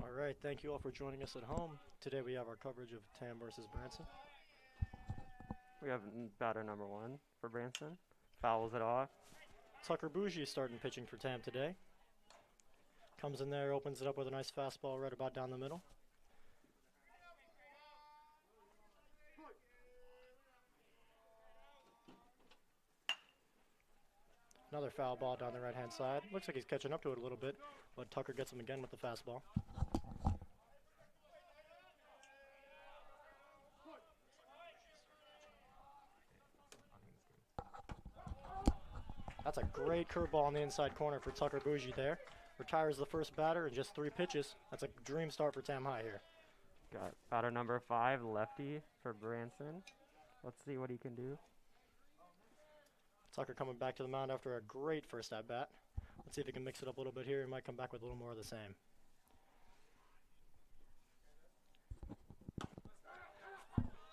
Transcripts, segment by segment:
All right, thank you all for joining us at home. Today we have our coverage of Tam versus Branson. We have batter number one for Branson. Fouls it off. Tucker Bougie starting pitching for Tam today. Comes in there, opens it up with a nice fastball right about down the middle. Another foul ball down the right-hand side. Looks like he's catching up to it a little bit, but Tucker gets him again with the fastball. That's a great curveball on the inside corner for Tucker Bougie there. Retires the first batter in just 3 pitches. That's a dream start for Tam High here. Got batter number 5, lefty for Branson. Let's see what he can do. Tucker coming back to the mound after a great first at-bat. Let's see if he can mix it up a little bit here. He might come back with a little more of the same.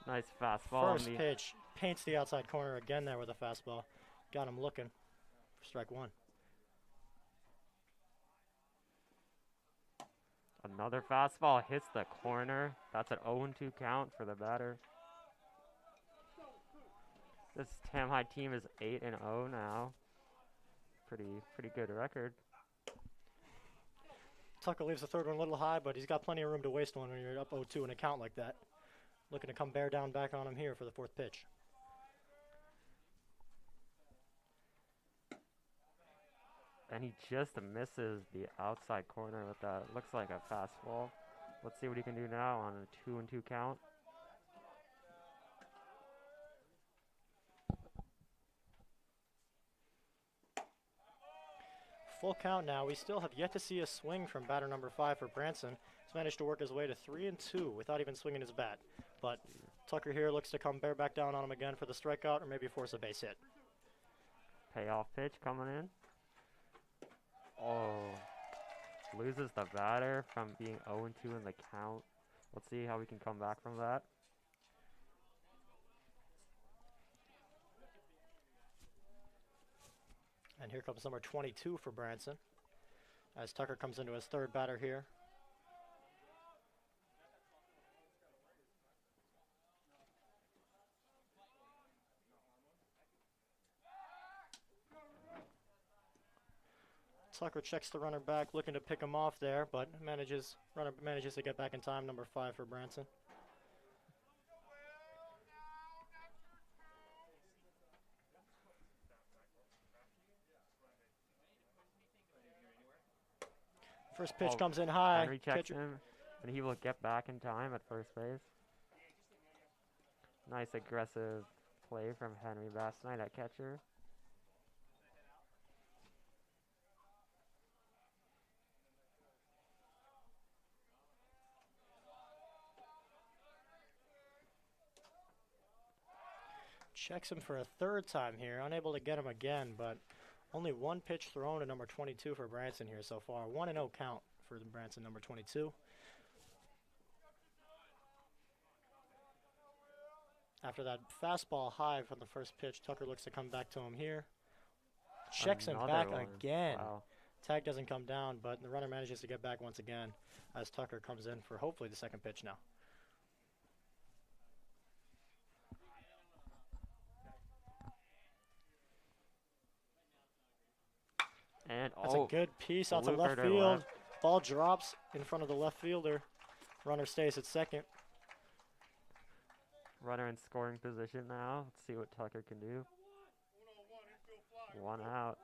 Nice fastball. First pitch, paints the outside corner again there with a fastball. Got him looking for strike 1. Another fastball hits the corner. That's an 0-2 count for the batter. This Tam High team is 8-0 now. Pretty good record. Tucker leaves the third one a little high, but he's got plenty of room to waste one when you're up 0-2 in a count like that. Looking to come bear down back on him here for the 4th pitch. And he just misses the outside corner with that. Looks like a fastball. Let's see what he can do now on a 2-2 count. Full count now. We still have yet to see a swing from batter number 5 for Branson. He's managed to work his way to 3-2 without even swinging his bat. But Tucker here looks to come bear back down on him again for the strikeout or maybe force a base hit. Payoff pitch coming in. Oh, loses the batter from being 0-2 in the count. Let's see how we can come back from that. And here comes number 22 for Branson as Tucker comes into his 3rd batter here. Tucker checks the runner back, looking to pick him off there, but runner manages to get back in time, number 5 for Branson. First pitch comes in high. Henry checks him, and he will get back in time at first base. Nice aggressive play from Henry last night at catcher. Checks him for a 3rd time here, unable to get him again, but only 1 pitch thrown to number 22 for Branson here so far. 1-0 count for the Branson number 22. After that fastball high from the first pitch, Tucker looks to come back to him here. Checks him back again. Wow. Tag doesn't come down, but the runner manages to get back once again as Tucker comes in for hopefully the 2nd pitch now. And That's a good piece out to left field. Ball drops in front of the left fielder. Runner stays at 2nd. Runner in scoring position now. Let's see what Tucker can do. 1 out.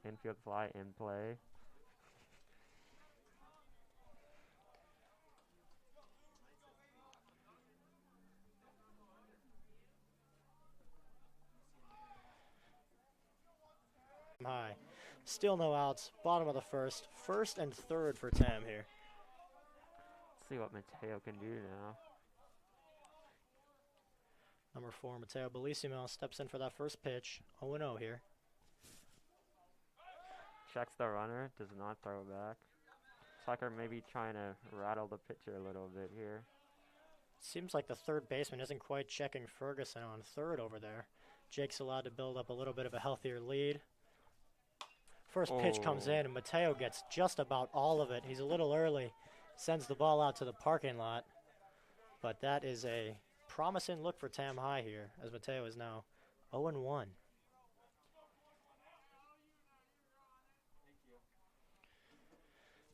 Infield fly in play. High. Still no outs. Bottom of the 1st. 1st and 3rd for Tam here. Let's see what Mateo can do now. Number 4, Mateo Bellissimo steps in for that first pitch. 0-0 here. Checks the runner. Does not throw back. Tucker maybe trying to rattle the pitcher a little bit here. Seems like the 3rd baseman isn't quite checking Ferguson on 3rd over there. Jake's allowed to build up a little bit of a healthier lead. First pitch comes Oh. in, and Mateo gets just about all of it. He's a little early, sends the ball out to the parking lot. But that is a promising look for Tam High here, as Mateo is now 0-1.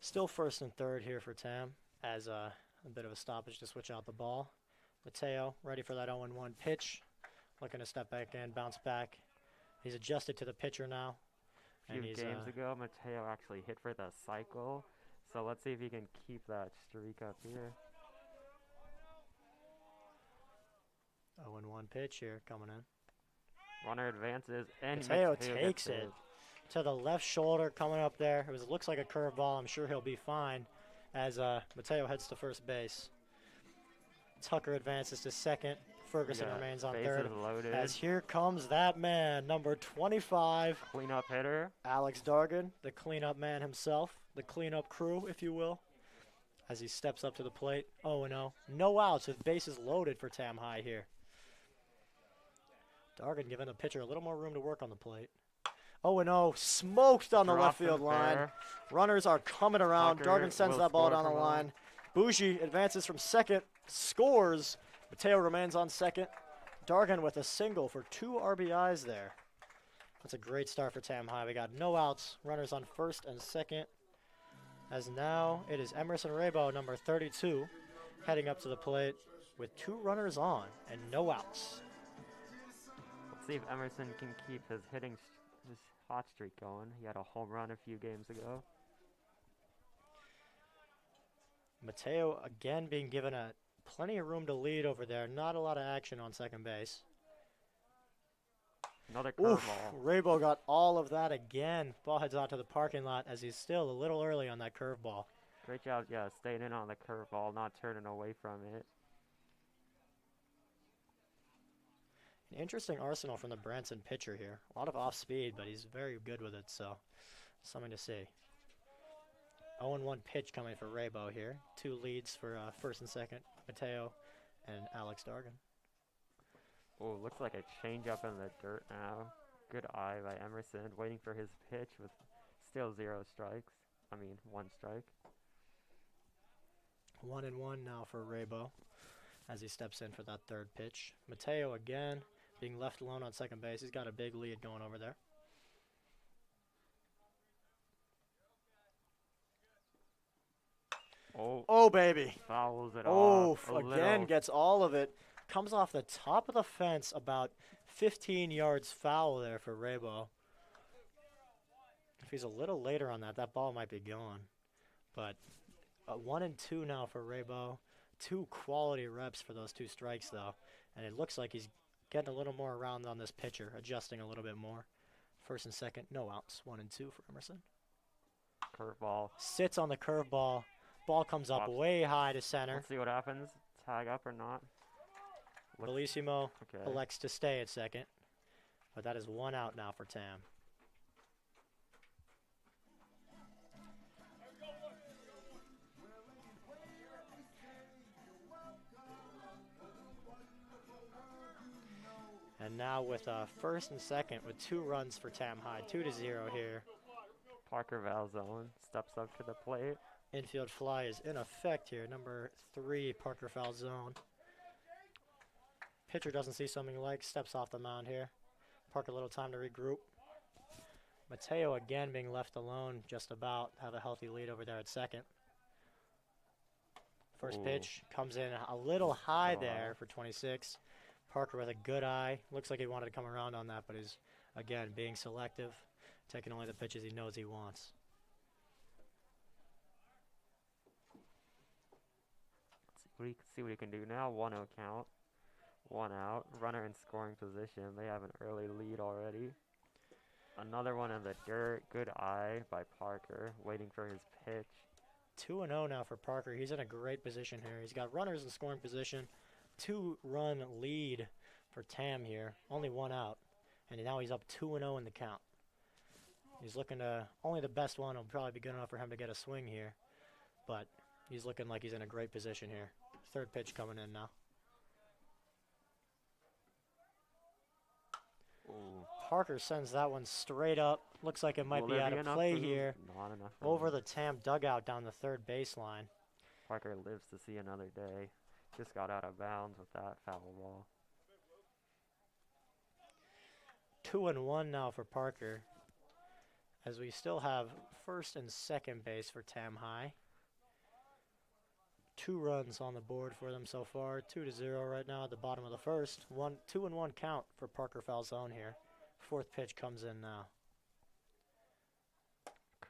Still first and third here for Tam, as a bit of a stoppage to switch out the ball. Mateo ready for that 0-1 pitch, looking to step back in, bounce back. He's adjusted to the pitcher now. A few games ago, Mateo actually hit for the cycle. So let's see if he can keep that streak up here. 0-1 pitch here coming in. Runner advances, and Mateo takes it to the left shoulder coming up there. It looks like a curveball. I'm sure he'll be fine as Mateo heads to first base. Tucker advances to second. Ferguson remains on third. Loaded. As here comes that man, number 25. Cleanup hitter. Alex Dargan, the cleanup man himself, the cleanup crew, if you will, as he steps up to the plate. 0-0. No outs with bases loaded for Tam High here. Dargan giving the pitcher a little more room to work on the plate. 0-0, smoked on the left field line. Runners are coming around. Dargan sends that ball down the line. Bougie advances from second, scores. Mateo remains on second. Dargan with a single for 2 RBIs there. That's a great start for Tam High. We got no outs. Runners on first and second. As now it is Emerson Rabo, number 32, heading up to the plate with 2 runners on and no outs. Let's see if Emerson can keep his his hot streak going. He had a home run a few games ago. Mateo again being given plenty of room to lead over there. Not a lot of action on second base. Another curveball. Rabo got all of that again. Ball heads out to the parking lot as he's still a little early on that curveball. Great job, staying in on the curveball, not turning away from it. An interesting arsenal from the Branson pitcher here. A lot of off speed, but he's very good with it, so something to see. 0-1 pitch coming for Rabo here. 2 leads for first and second, Mateo and Alex Dargan. Oh, looks like a changeup in the dirt now. Good eye by Emerson, waiting for his pitch with still 0 strikes. 1 strike. 1-1 now for Rabo as he steps in for that third pitch. Mateo again being left alone on second base. He's got a big lead going over there. Oh, baby. Fouls it off. Again gets all of it. Comes off the top of the fence, about 15 yards foul there for Rabo. If he's a little later on that, that ball might be gone. But 1-2 now for Rabo. 2 quality reps for those 2 strikes, though. And it looks like he's getting a little more around on this pitcher, adjusting a little bit more. First and second, no outs. 1-2 for Emerson. Curveball. Sits on the curveball. Ball comes up way high to center. Let's see what happens. Tag up or not. Bellissimo elects to stay at second. But that is 1 out now for Tam. And now with first and second with 2 runs for Tam High. 2-0 here. Parker Valzone steps up to the plate. Infield fly is in effect here. Number 3, Parker Falzone. Pitcher doesn't see something he likes, steps off the mound here. Parker a little time to regroup. Mateo again being left alone, just about have a healthy lead over there at second. First pitch comes in a little high there for 26. Parker with a good eye. Looks like he wanted to come around on that, but is, again, being selective, taking only the pitches he knows he wants. See what he can do now. 1-0 count. 1 out. Runner in scoring position. They have an early lead already. Another one in the dirt. Good eye by Parker. Waiting for his pitch. 2-0 now for Parker. He's in a great position here. He's got runners in scoring position. 2-run lead for Tam here. Only 1 out. And now he's up 2-0 in the count. He's looking to, only the best one will probably be good enough for him to get a swing here. But he's looking like he's in a great position here. Third pitch coming in now. Parker sends that one straight up. Looks like it might Will be there out of enough play room? here. Not enough Over room. the Tam dugout down the third baseline. Parker lives to see another day. Just got out of bounds with that foul ball. 2-1 now for Parker, as we still have first and second base for Tam High. 2 runs on the board for them so far. 2-0 right now at the bottom of the first. 2-1 count for Parker Falzone here. Fourth pitch comes in now.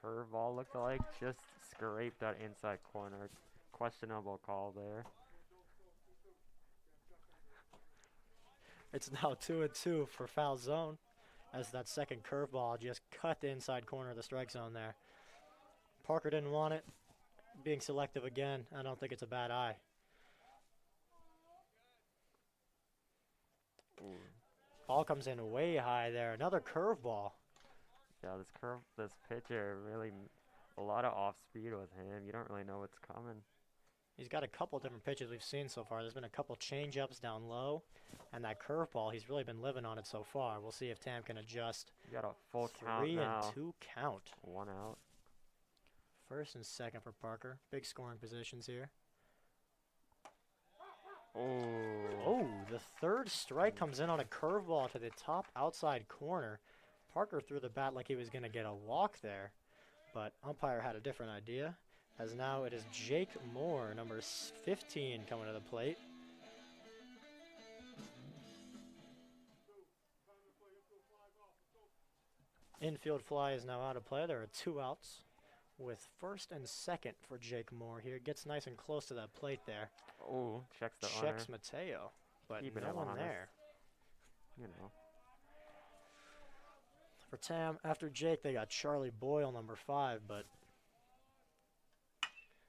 Curveball looked like just scraped that inside corner. Questionable call there. It's now 2-2 for Falzone, as that second curveball just cut the inside corner of the strike zone there. Parker didn't want it. Being selective again, I don't think it's a bad eye. Ooh. Ball comes in way high there. Another curveball. Yeah, this pitcher really a lot of off speed with him. You don't really know what's coming. He's got a couple different pitches we've seen so far. There's been a couple change-ups down low, and that curveball, he's really been living on it so far. We'll see if Tam can adjust. You got a full count now. 3-2 count. 1 out. First and second for Parker. Big scoring positions here. Oh, The third strike comes in on a curveball to the top outside corner. Parker threw the bat like he was going to get a walk there, but umpire had a different idea, as now it is Jake Moore, number 15, coming to the plate. Infield fly is now out of play. There are 2 outs with first and second for Jake Moore here. Gets nice and close to that plate there. Oh, checks the Checks honor. Mateo, but Keeping no him one honest. there. You know. For Tam, after Jake, they got Charlie Boyle, number 5, but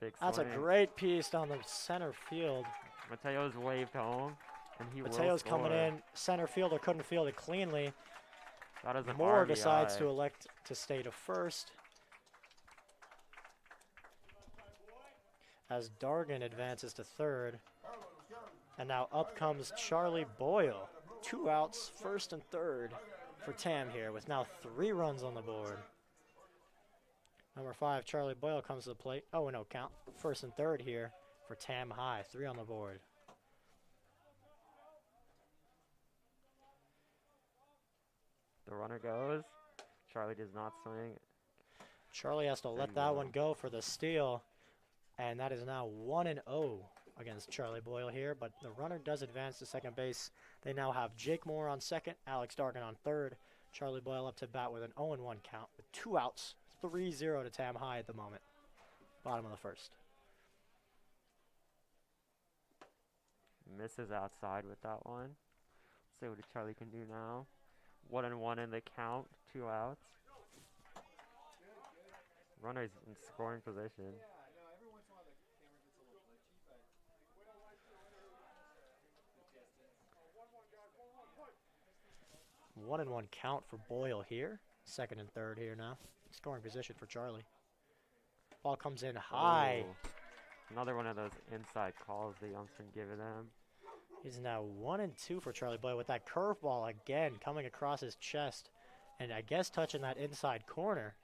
Big that's a swing. great piece down the center field. Mateo's waved home, and he Mateo's will coming score. in. Center fielder couldn't field it cleanly. That is an Moore RBI. decides to elect to stay to first, as Dargan advances to third. And now up comes Charlie Boyle. 2 outs, first and third for Tam here, with now 3 runs on the board. Number 5, Charlie Boyle, comes to the plate. Oh, no count. First and third here for Tam High. 3 on the board. The runner goes. Charlie does not swing. Charlie has to let that one go for the steal. And that is now 1-0 against Charlie Boyle here. But the runner does advance to second base. They now have Jake Moore on second, Alex Dargan on third. Charlie Boyle up to bat with an 0-1 count with 2 outs. 3-0 to Tam High at the moment. Bottom of the first. Misses outside with that one. Let's see what Charlie can do now. 1-1 in the count. 2 outs. Runner's in scoring position. 1-1 count for Boyle here. Second and third here now. Scoring position for Charlie. Ball comes in high. Oh, another one of those inside calls the young's been giving them. He's now 1-2 for Charlie Boyle with that curveball again coming across his chest. And I guess touching that inside corner,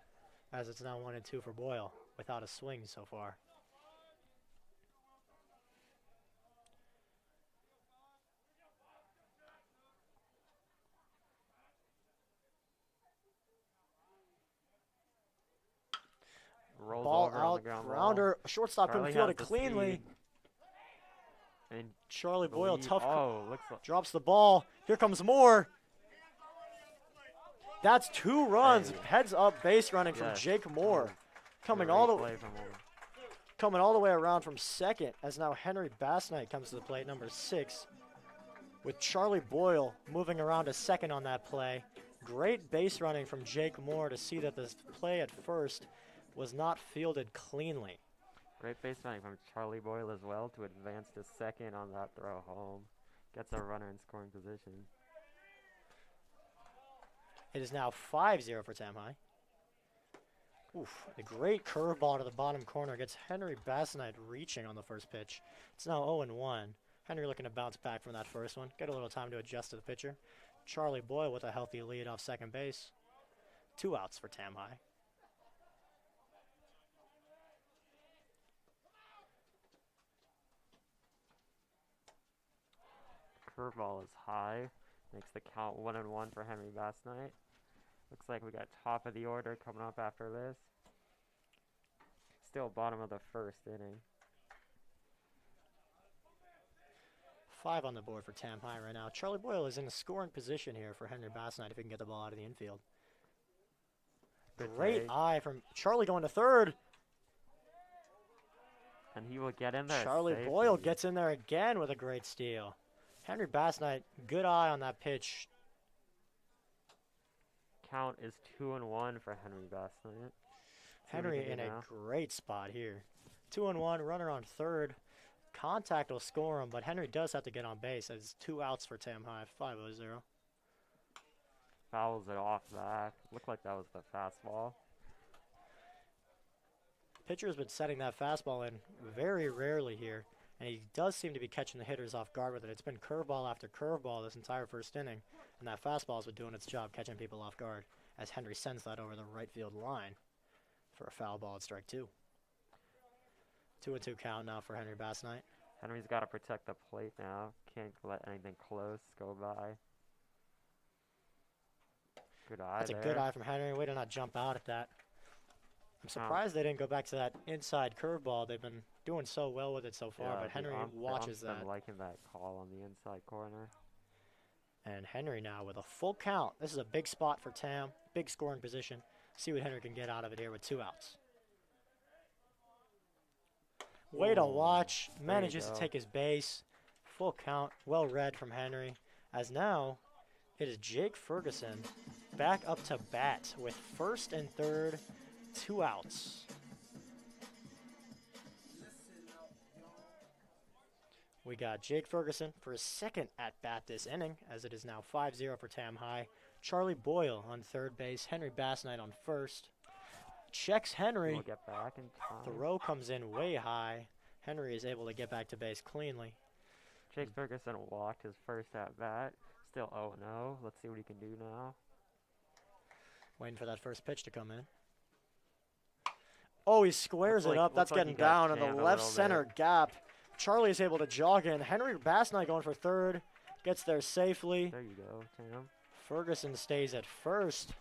as it's now 1-2 for Boyle without a swing so far. Rolls Ball over on out, the ground ball. grounder, shortstop couldn't Charlie field has it the cleanly. speed. And Charlie the Boyle, lead- tough, looks like drops the ball. Here comes Moore. That's 2 runs. Hey. Heads up base running from Yes. Jake Moore. Coming great all the play from him. coming all the way around from second, as now Henry Bassnight comes to the plate, number 6, with Charlie Boyle moving around to second on that play. Great base running from Jake Moore to see that this play at first was not fielded cleanly. Great base running from Charlie Boyle as well to advance to second on that throw home. Gets a runner in scoring position. It is now 5-0 for Tam High. Oof, the great curveball to the bottom corner gets Henry Bassnight reaching on the first pitch. It's now 0-1. Henry looking to bounce back from that first one. Get a little time to adjust to the pitcher. Charlie Boyle with a healthy lead off second base. 2 outs for Tam High. Curveball is high. Makes the count 1-1 for Henry Bass Knight. Looks like we got top of the order coming up after this. Still bottom of the first inning. 5 on the board for Tam High right now. Charlie Boyle is in a scoring position here for Henry Bass Knight if he can get the ball out of the infield. Good Great take. eye from Charlie going to third. And he will get in there. Charlie Boyle gets in there again with a great steal. Henry Bass Knight, good eye on that pitch. Count is 2-1 for Henry Bass Knight. Henry in a great spot here. 2-1, runner on third. Contact will score him, but Henry does have to get on base. It's 2 outs for Tam High, 5-0. Fouls it off back. Looked like that was the fastball. Pitcher has been setting that fastball in very rarely here, and he does seem to be catching the hitters off guard with it. It's been curveball after curveball this entire first inning, and that fastball has been doing its job, catching people off guard, as Henry sends that over the right field line for a foul ball at strike 2. 2-2 count now for Henry Bass Knight. Henry's got to protect the plate now. Can't let anything close go by. Good eye That's there. a good eye from Henry. Way to not jump out at that. I'm surprised they didn't go back to that inside curveball. They've been doing so well with it so far, but Henry watches that. I'm liking that call on the inside corner. And Henry now with a full count. This is a big spot for Tam. Big scoring position. See what Henry can get out of it here with 2 outs. Way to watch. Manages to take his base. Full count. Well read from Henry. As now, it is Jake Ferguson back up to bat with first and third. 2 outs. We got Jake Ferguson for his second at-bat this inning, as it is now 5-0 for Tam High. Charlie Boyle on third base. Henry Bass Knight on first. Checks Henry. We'll get back in time. Throw comes in way high. Henry is able to get back to base cleanly. Jake Ferguson walked his first at-bat. Still 0-0. Let's see what he can do now. Waiting for that first pitch to come in. Oh, he squares it up. That's getting down in the left center gap. Charlie is able to jog in. Henry Bass Knight going for third. Gets there safely. There you go, Tam. Ferguson stays at first.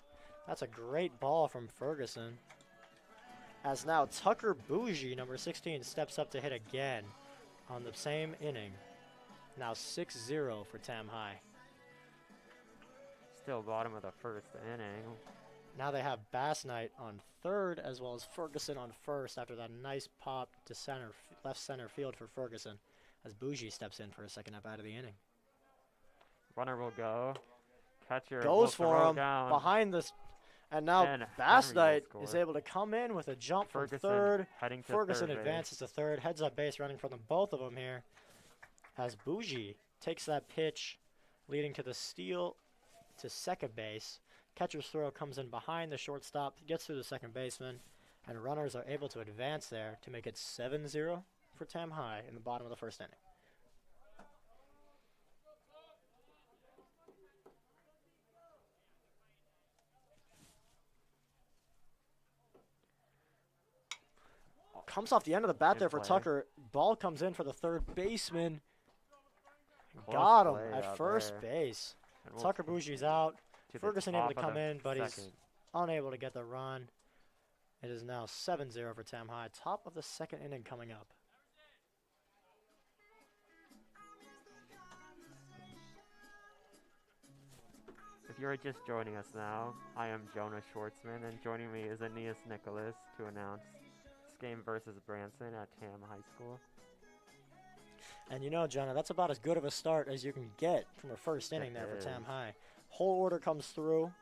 That's a great ball from Ferguson. As now Tucker Bougie, number 16, steps up to hit again on the same inning. Now 6-0 for Tam High. Still bottom of the first inning. Now they have Bass Knight on third as well as Ferguson on first after that nice pop to center, left center field for Ferguson as Bougie steps in for a second up out of the inning. Runner will go. Catcher goes for him down. behind this, and now Bass Knight is able to come in with a jump from third. Heading to Ferguson third advances to third, heads up base running for them, both of them here, as Bougie takes that pitch, leading to the steal to second base. Catcher's throw comes in behind the shortstop, gets through the second baseman, and runners are able to advance there to make it 7-0 for Tam High in the bottom of the first inning. Comes off the end of the bat there for Tucker. Ball comes in for the third baseman. Got him at first base. Tucker Bougie's out. Ferguson able to come in, but he's unable to get the run. It is now 7-0 for Tam High. Top of the second inning coming up. If you're just joining us now, I am Jonah Schwartzman, and joining me is Aeneas Nicholas to announce this game versus Branson at Tam High School. And you know, Jonah, that's about as good of a start as you can get from a first inning there for Tam High. Whole order comes through,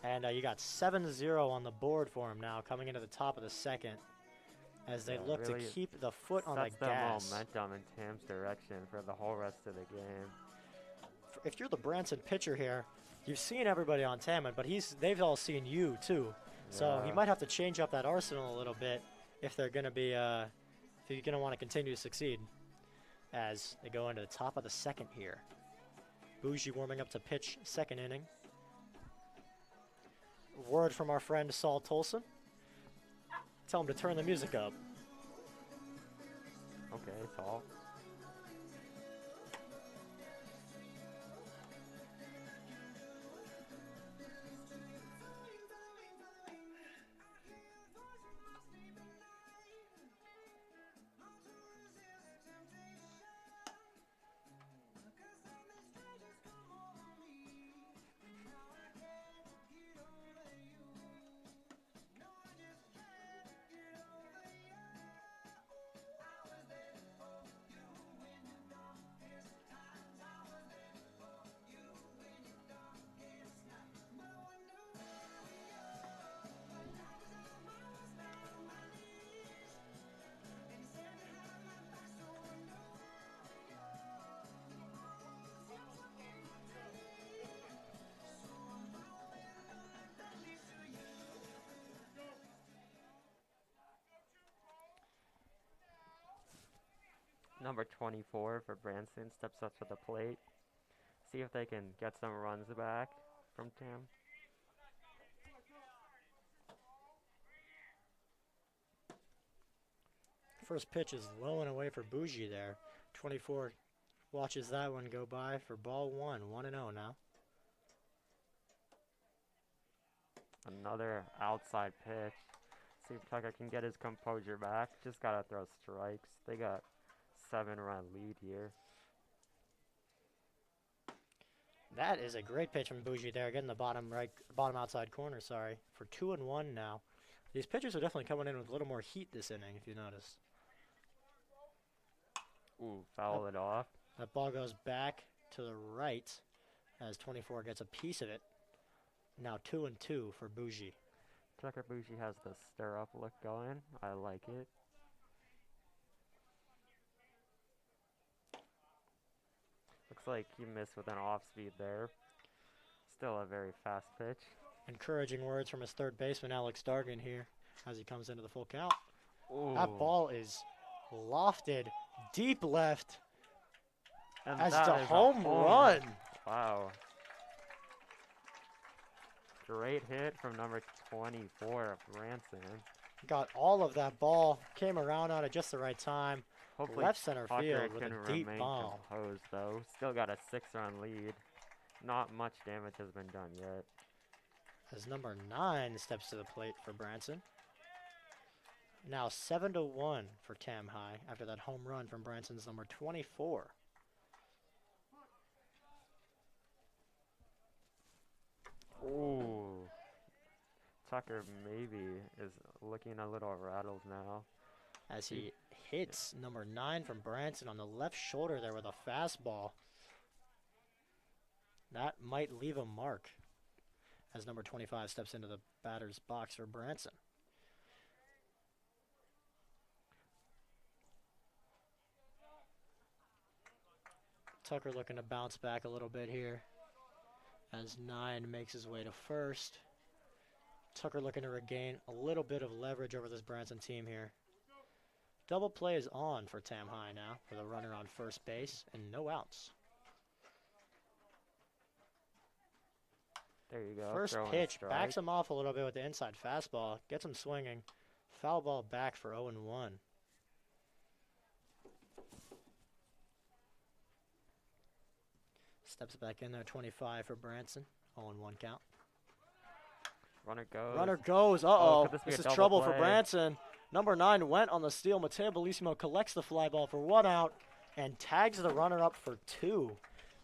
and you got 7-0 on the board for him now, coming into the top of the second, as they look really to keep the foot on the gas. Sets the momentum in Tam's direction for the whole rest of the game. If you're the Branson pitcher here, you've seen everybody on Tam, but they've all seen you too. Yeah. So he might have to change up that arsenal a little bit if they're going to be, if you're going to want to continue to succeed, as they go into the top of the second here. Bougie warming up to pitch second inning. Word from our friend Saul Tolson. Tell him to turn the music up. Okay, Saul. Number 24 for Branson steps up to the plate. See if they can get some runs back from Tam. First pitch is low and away for Bougie there. 24 watches that one go by for ball one. 1-0 now. Another outside pitch. See if Tucker can get his composure back. Just gotta throw strikes. They got 7-run lead here. That is a great pitch from Bougie there, getting the bottom outside corner, sorry, for 2-1 now. These pitchers are definitely coming in with a little more heat this inning, if you notice. Ooh, foul it off. That ball goes back to the right as 24 gets a piece of it. Now 2-2 for Bougie. Tucker Bougie has the stir-up look going. I like it. Looks like he missed with an off-speed there. Still a very fast pitch. Encouraging words from his third baseman, Alex Dargan, here as he comes into the full count. Ooh. That ball is lofted deep left And as that the is a home run. Wow. Great hit from number 24 of Branson. Got all of that ball, came around on it just the right time. Hopefully Left center Tucker field with can a deep remain ball. composed though. Still got a 6-run lead. Not much damage has been done yet. As number 9 steps to the plate for Branson. Now 7-1 for Tam High after that home run from Branson's number 24. Ooh. Tucker maybe is looking a little rattled now. As he hits number 9 from Branson on the left shoulder there with a fastball. That might leave a mark as number 25 steps into the batter's box for Branson. Tucker looking to bounce back a little bit here as 9 makes his way to first. Tucker looking to regain a little bit of leverage over this Branson team here. Double play is on for Tam High now with a runner on first base and no outs. There you go. First pitch backs him off a little bit with the inside fastball. Gets him swinging. Foul ball back for 0-1. Steps back in there, 25 for Branson. 0-1 count. Runner goes. Runner goes. Oh, Uh-oh. could this be This a is double trouble for play? Branson. Number 9 went on the steal. Mateo Bellissimo collects the fly ball for 1 out and tags the runner up for 2.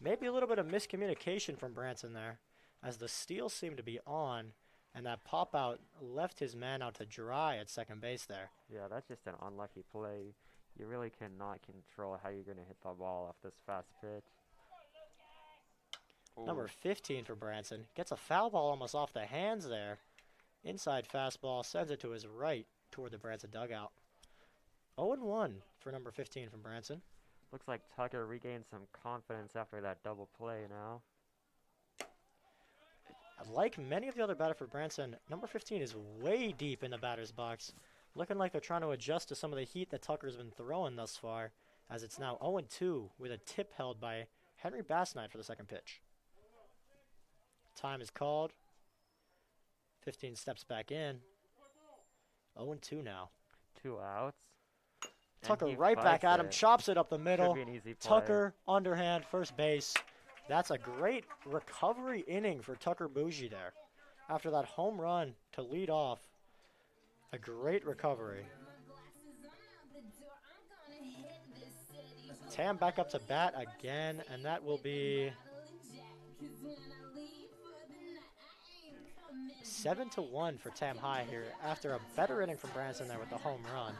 Maybe a little bit of miscommunication from Branson there as the steal seemed to be on and that pop out left his man out to dry at second base there. Yeah, that's just an unlucky play. You really cannot control how you're going to hit the ball off this fast pitch. Ooh. Number 15 for Branson gets a foul ball almost off the hands there. Inside fastball sends it to his right toward the Branson dugout. 0-1 for number 15 from Branson. Looks like Tucker regained some confidence after that double play now. Like many of the other batters for Branson, number 15 is way deep in the batter's box. Looking like they're trying to adjust to some of the heat that Tucker's been throwing thus far, as it's now 0-2 with a tip held by Henry Bassnight for the second pitch. Time is called. 15 steps back in. 0-2 now. 2 outs. And Tucker he right back fights at him, it. chops it up the Should middle. be an easy play. Tucker, underhand, first base. That's a great recovery inning for Tucker Bougie there. After that home run to lead off, a great recovery. Tam back up to bat again, and that will be 7-1 for Tam High here after a better inning from Branson there with the home run.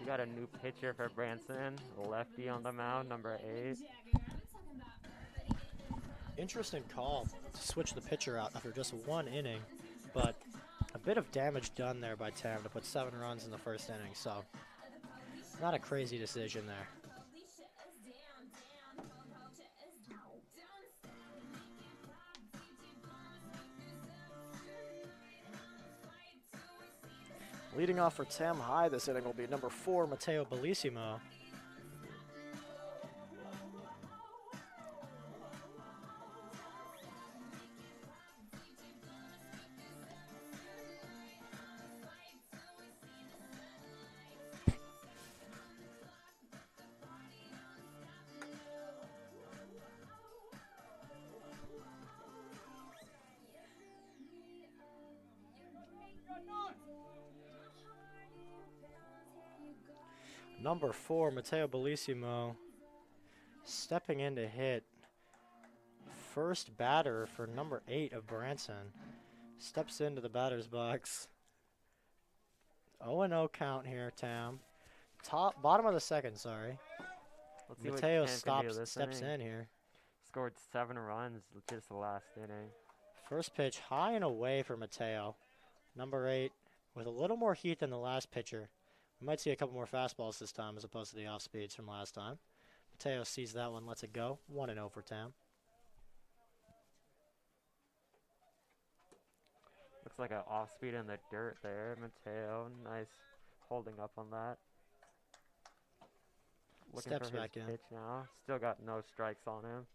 We got a new pitcher for Branson, lefty on the mound, number 8. Interesting call to switch the pitcher out after just one inning, but a bit of damage done there by Tam to put 7 runs in the first inning, so not a crazy decision there. Leading off for Tam High this inning will be number 4, Matteo Bellissimo. Number 4, Matteo Bellissimo, stepping in to hit. First batter for number 8 of Branson. Steps into the batter's box. 0-0 count here, Tam. Bottom of the second, sorry. Let's see Matteo what Tam can do this steps inning. in here. Scored 7 runs just the last inning. First pitch high and away for Matteo. Number 8 with a little more heat than the last pitcher. We might see a couple more fastballs this time as opposed to the off speeds from last time. Matteo sees that one, lets it go. 1-0 for Tam. Looks like an off speed in the dirt there. Mateo, nice holding up on that. Looking Steps for his back in. pitch now. Still got no strikes on him.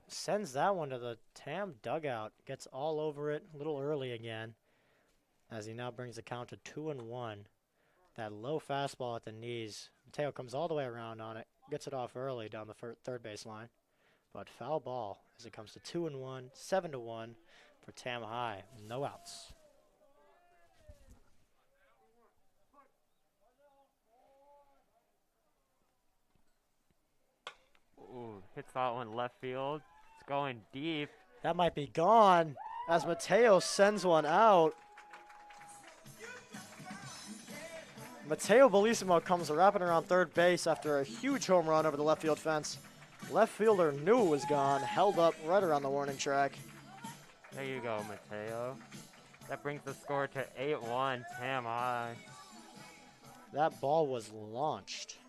Sends that one to the Tam dugout. Gets all over it a little early again as he now brings the count to 2-1. That low fastball at the knees. Matteo comes all the way around on it. Gets it off early down the third base line. But foul ball as it comes to 2-1, 7-1 for Tam High. No outs. Ooh, hits that one left field. It's going deep. That might be gone as Matteo sends one out. Matteo Bellissimo comes wrapping around third base after a huge home run over the left field fence. Left fielder knew it was gone, held up right around the warning track. There you go, Matteo. That brings the score to 8-1, Tam High. That ball was launched.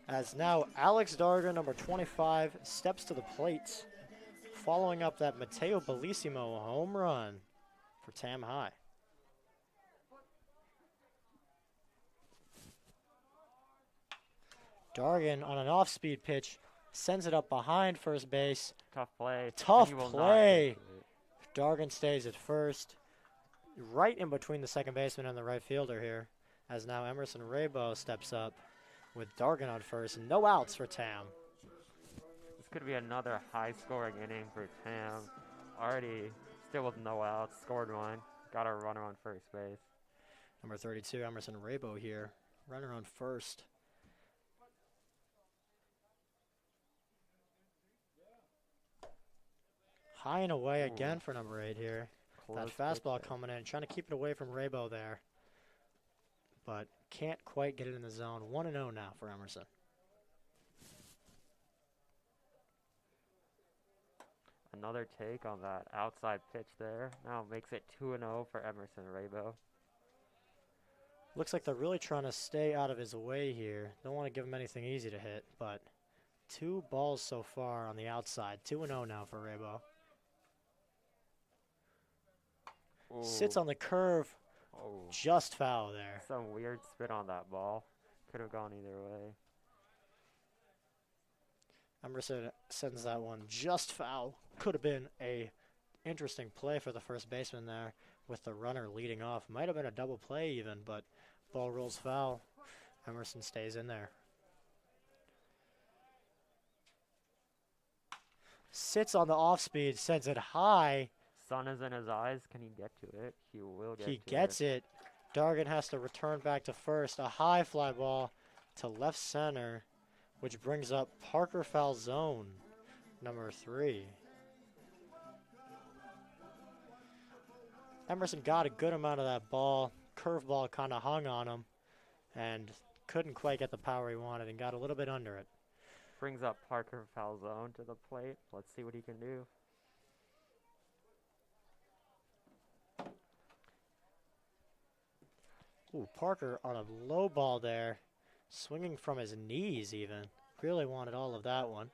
As now Alex Dargan, number 25, steps to the plate, following up that Matteo Bellissimo home run for Tam High. Dargan on an off-speed pitch sends it up behind first base. Tough play. Tough He will not play. get to it. Dargan stays at first, right in between the second baseman and the right fielder here, as now Emerson Raybo steps up. with Dargan on first. No outs for Tam. This could be another high-scoring inning for Tam. Already, still with no outs, scored one. Got a runner on first base. Number 32, Emerson Rabo here. Runner on first. High and away again for number 8 here. Close That fastball pitch coming in, trying to keep it away from Rabo there. But can't quite get it in the zone. 1-0 now for Emerson. Another take on that outside pitch there. Now makes it 2-0 for Emerson Rabo. Looks like they're really trying to stay out of his way here. Don't want to give him anything easy to hit, but 2 balls so far on the outside. 2-0 now for Rabo. Ooh. Sits on the curve. Oh. Just foul there. Some weird spin on that ball. Could have gone either way. Emerson sends that one just foul. Could have been a interesting play for the first baseman there with the runner leading off. Might have been a double play even, but ball rolls foul. Emerson stays in there. Sits on the off speed, sends it high. Sun is in his eyes. Can he get to it? He will get to it. He gets it. Dargan has to return back to first. A high fly ball to left center, which brings up Parker Falzone, number 3. Emerson got a good amount of that ball. Curveball kind of hung on him and couldn't quite get the power he wanted and got a little bit under it. Brings up Parker Falzone to the plate. Let's see what he can do. Ooh, Parker on a low ball there, swinging from his knees even. Really wanted all of that one.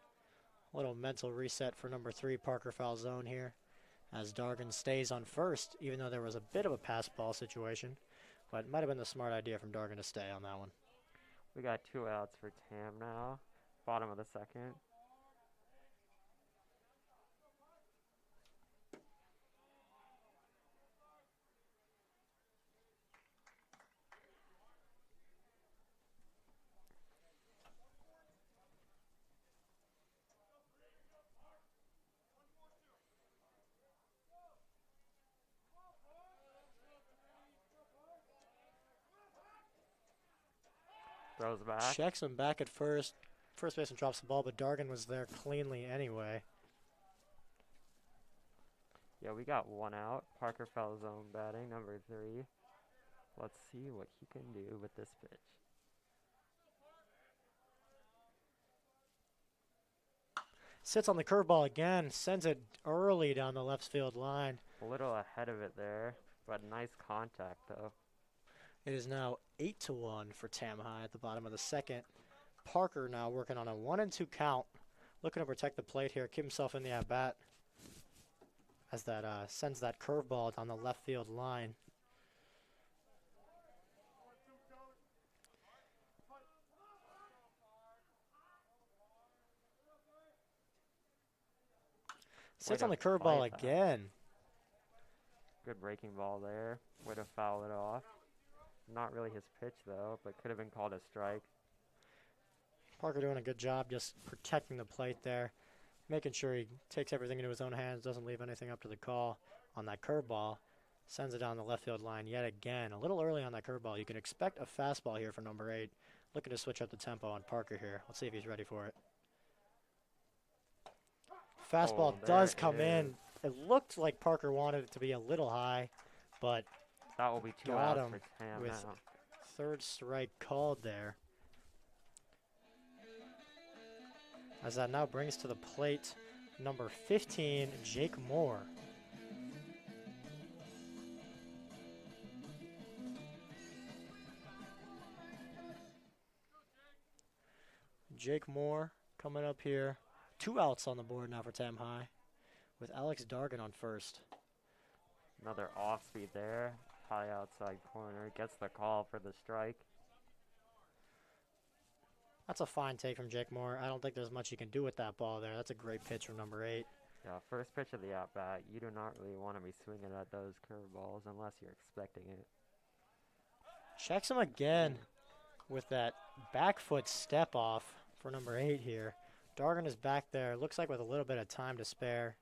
A little mental reset for number 3, Parker Falzone here, as Dargan stays on first, even though there was a bit of a pass ball situation. But it might have been the smart idea from Dargan to stay on that one. We got 2 outs for Tam now. Bottom of the second. Throws back. Checks him back at first. First baseman drops the ball, but Dargan was there cleanly anyway. Yeah, we got 1 out. Parker Falzone batting, number 3. Let's see what he can do with this pitch. Sits on the curveball again, sends it early down the left field line. A little ahead of it there, but nice contact though. It is now 8-1 for Tam High at the bottom of the second. Parker now working on a 1-2 count, looking to protect the plate here, keep himself in the at-bat as that sends that curveball down the left field line. Sits on the curveball again. Good breaking ball there. Way to foul it off. Not really his pitch though, but could have been called a strike. Parker doing a good job just protecting the plate there, making sure he takes everything into his own hands, doesn't leave anything up to the call on that curveball. Sends it down the left field line yet again. A little early on that curveball. You can expect a fastball here for number 8. Looking to switch up the tempo on Parker here. Let's see if he's ready for it. Fastball does come in. It looked like Parker wanted it to be a little high, but that will be 2 got outs him for Tam with now. third strike called there. As that now brings to the plate number 15, Jake Moore. Jake Moore coming up here. 2 outs on the board now for Tam High with Alex Dargan on first. Another off speed there. High outside corner. Gets the call for the strike. That's a fine take from Jake Moore. I don't think there's much you can do with that ball there. That's a great pitch from number 8. Yeah, first pitch of the at-bat. You do not really want to be swinging at those curveballs unless you're expecting it. Checks him again. with that back foot step off for number 8 here. Dargan is back there. Looks like with a little bit of time to spare.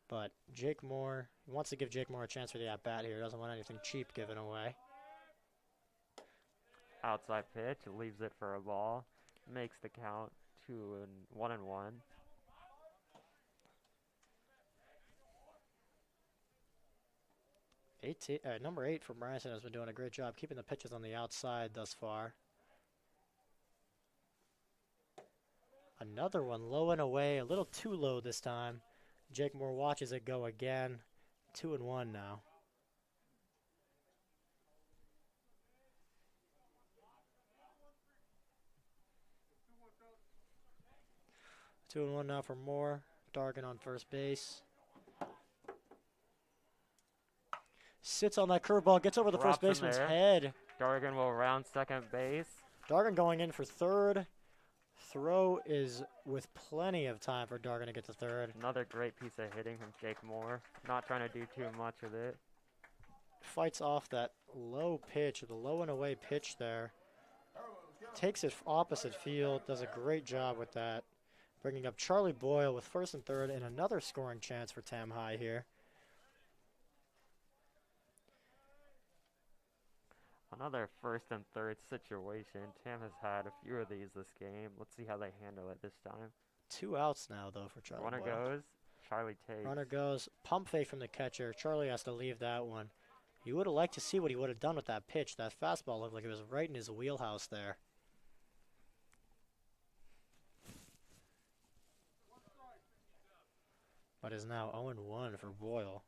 But Jake Moore wants to give Jake Moore a chance for the at-bat here. Doesn't want anything cheap given away. Outside pitch, leaves it for a ball. Makes the count 1-1. Number 8 for Branson has been doing a great job keeping the pitches on the outside thus far. Another one low and away, a little too low this time. Jake Moore watches it go again. 2-1 now. 2-1 now for Moore. Dargan on first base. Sits on that curveball, gets over the first baseman's head. Dargan will round second base. Dargan going in for third. Throw is with plenty of time for Dargan to get to third. Another great piece of hitting from Jake Moore. Not trying to do too much with it. Fights off that low pitch, the low and away pitch there. Takes it opposite field, does a great job with that. Bringing up Charlie Boyle with first and third and another scoring chance for Tam High here. Another first and third situation. Tam has had a few of these this game. Let's see how they handle it this time. 2 outs now, though, for Charlie Runner Boyle. goes. Charlie takes. Runner goes. Pump fake from the catcher. Charlie has to leave that one. You would have liked to see what he would have done with that pitch. That fastball looked like it was right in his wheelhouse there. But is now 0-1 for Boyle.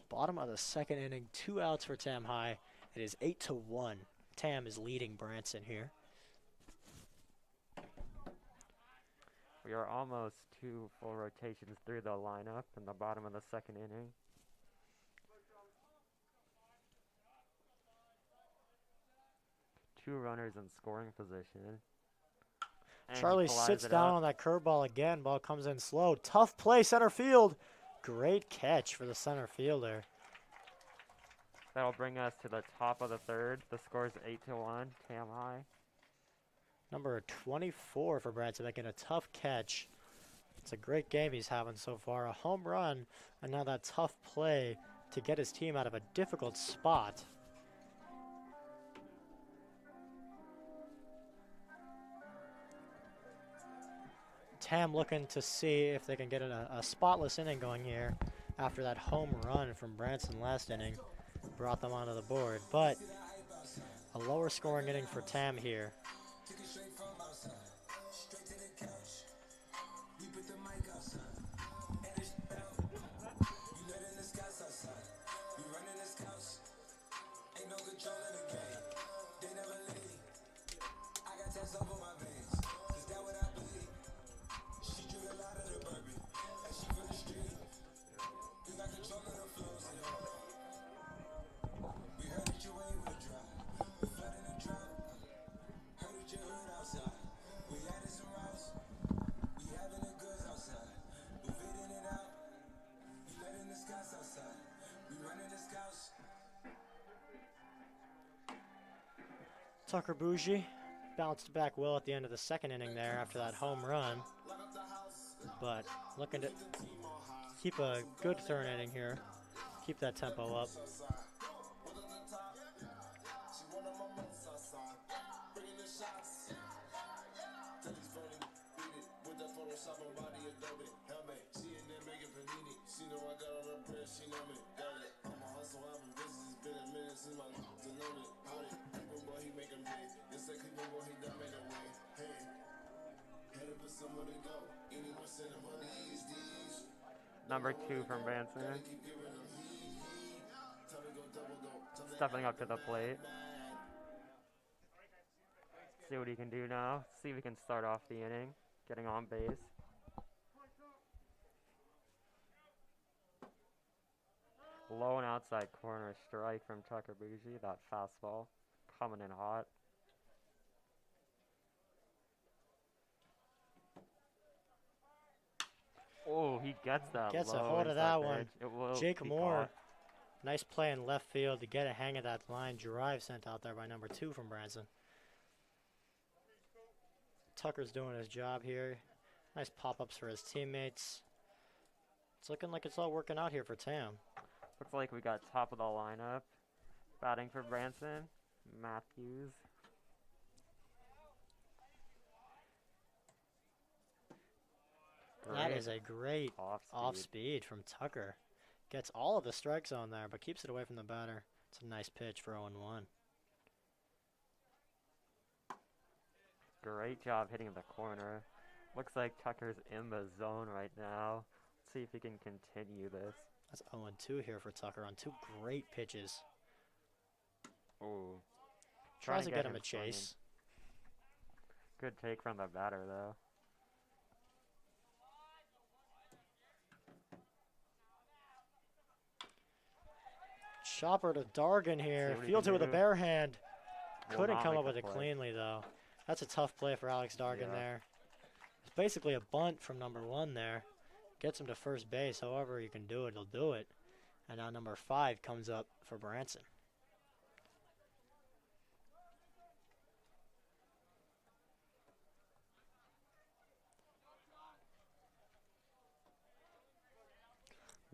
Bottom of the second inning, 2 outs for Tam High. It is 8-1. Tam is leading Branson here. We are almost 2 full rotations through the lineup in the bottom of the second inning. Two runners in scoring position. And Charlie sits down on that curveball again. Ball comes in slow. Tough play, center field. Great catch for the center fielder. That'll bring us to the top of the third. The score is 8-1, Tam High. Number 24 for Branson making a tough catch. It's a great game he's having so far. A home run and now that tough play to get his team out of a difficult spot. Tam looking to see if they can get a spotless inning going here after that home run from Branson last inning. Brought them onto the board, but a lower scoring inning for Tam here. Tucker Bougie bounced back well at the end of the second inning there after that home run. But looking to keep a good third inning here. Keep that tempo up. Number 2 from Branson. Stepping up to the plate. See what he can do now. See if he can start off the inning. Getting on base. Low and outside corner strike from Tucker Bougie. That fastball coming in hot. Oh, he gets that. Gets a low hold of that pitch. one. It will Jake be Moore, caught. nice play in left field to get a hang of that line drive sent out there by number 2 from Branson. Tucker's doing his job here. Nice pop-ups for his teammates. It's looking like it's all working out here for Tam. Looks like we got top of the lineup. Batting for Branson, Matthews. That is a great off-speed. off-speed from Tucker. Gets all of the strike zone there, but keeps it away from the batter. It's a nice pitch for 0-1. Great job hitting the corner. Looks like Tucker's in the zone right now. Let's see if he can continue this. That's 0-2 here for Tucker on 2 great pitches. Ooh. Tries to get him a swinging. chase. Good take from the batter, though. Chopper to Dargan here. Fields it with a bare hand. Couldn't come up with it cleanly, though. That's a tough play for Alex Dargan there. It's basically a bunt from number 1 there. Gets him to first base. However you can do it, he'll do it. And now number 5 comes up for Branson.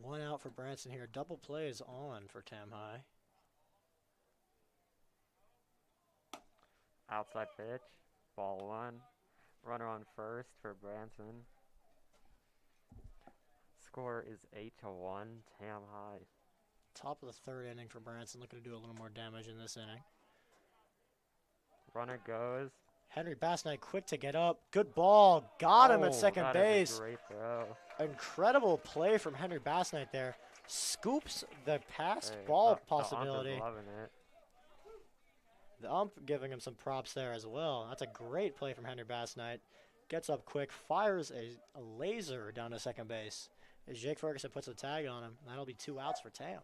One out for Branson here. Double play is on for Tam High. Outside pitch. Ball 1. Runner on first for Branson. Score is 8-1, Tam High. Top of the 3rd inning for Branson. Looking to do a little more damage in this inning. Runner goes. Henry Bassnight quick to get up. Good ball. Got him at second that base. Is a great throw. Incredible play from Henry Bassnight there. Scoops the pass Hey, ball the possibility. ump is loving it. The ump giving him some props there as well. That's a great play from Henry Bassnight. Gets up quick, fires a laser down to second base. As Jake Ferguson puts a tag on him, that'll be 2 outs for Tam.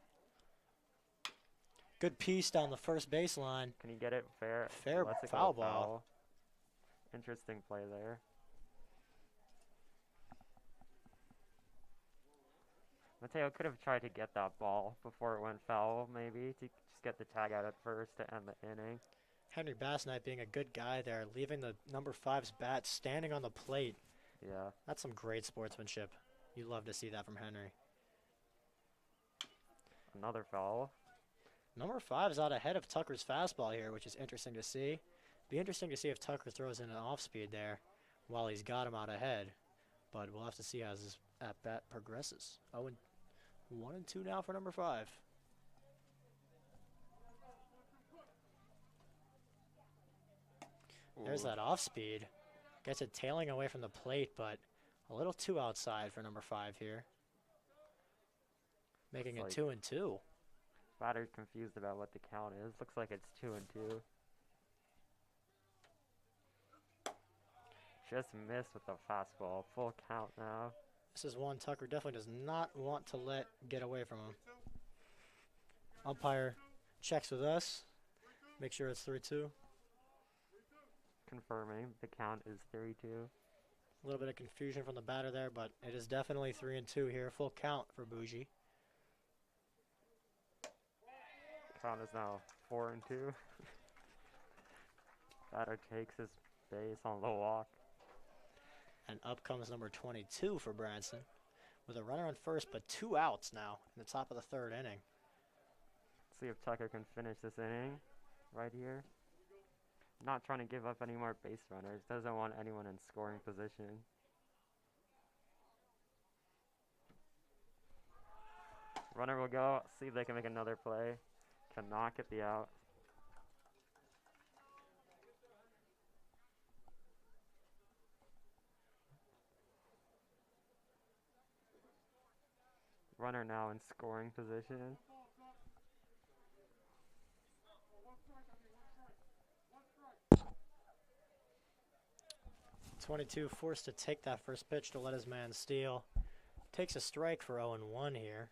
Good piece down the first baseline. Can he get it fair? Fair Lets it foul go ball. foul. Interesting play there. Mateo could have tried to get that ball before it went foul, maybe, to just get the tag out at first to end the inning. Henry Bassnight being a good guy there, leaving the number 5's bat standing on the plate. Yeah. That's some great sportsmanship. You love to see that from Henry. Another foul. Number 5's out ahead of Tucker's fastball here, which is interesting to see. Be interesting to see if Tucker throws in an off-speed there while he's got him out ahead. But we'll have to see as his at-bat progresses. 1-2 now for number 5. There's that off-speed. Gets it tailing away from the plate, but a little too outside for number 5 here. Making it 2-2. Batter's confused about what the count is. Looks like it's 2-2. Just missed with the fastball. Full count now. This is one Tucker definitely does not want to let get away from him. Umpire checks with us. Make sure it's 3-2. Confirming the count is 3-2. A little bit of confusion from the batter there, but it is definitely 3-2 here. Full count for Bougie. Count is now 4-2. Batter takes his base on the walk. And up comes number 22 for Branson with a runner on first, but 2 outs now in the top of the 3rd inning. See if Tucker can finish this inning right here. Not trying to give up any more base runners. Doesn't want anyone in scoring position. Runner will go. See if they can make another play. Cannot get the out. Runner now in scoring position. .22 forced to take that first pitch to let his man steal. Takes a strike for 0-1 here.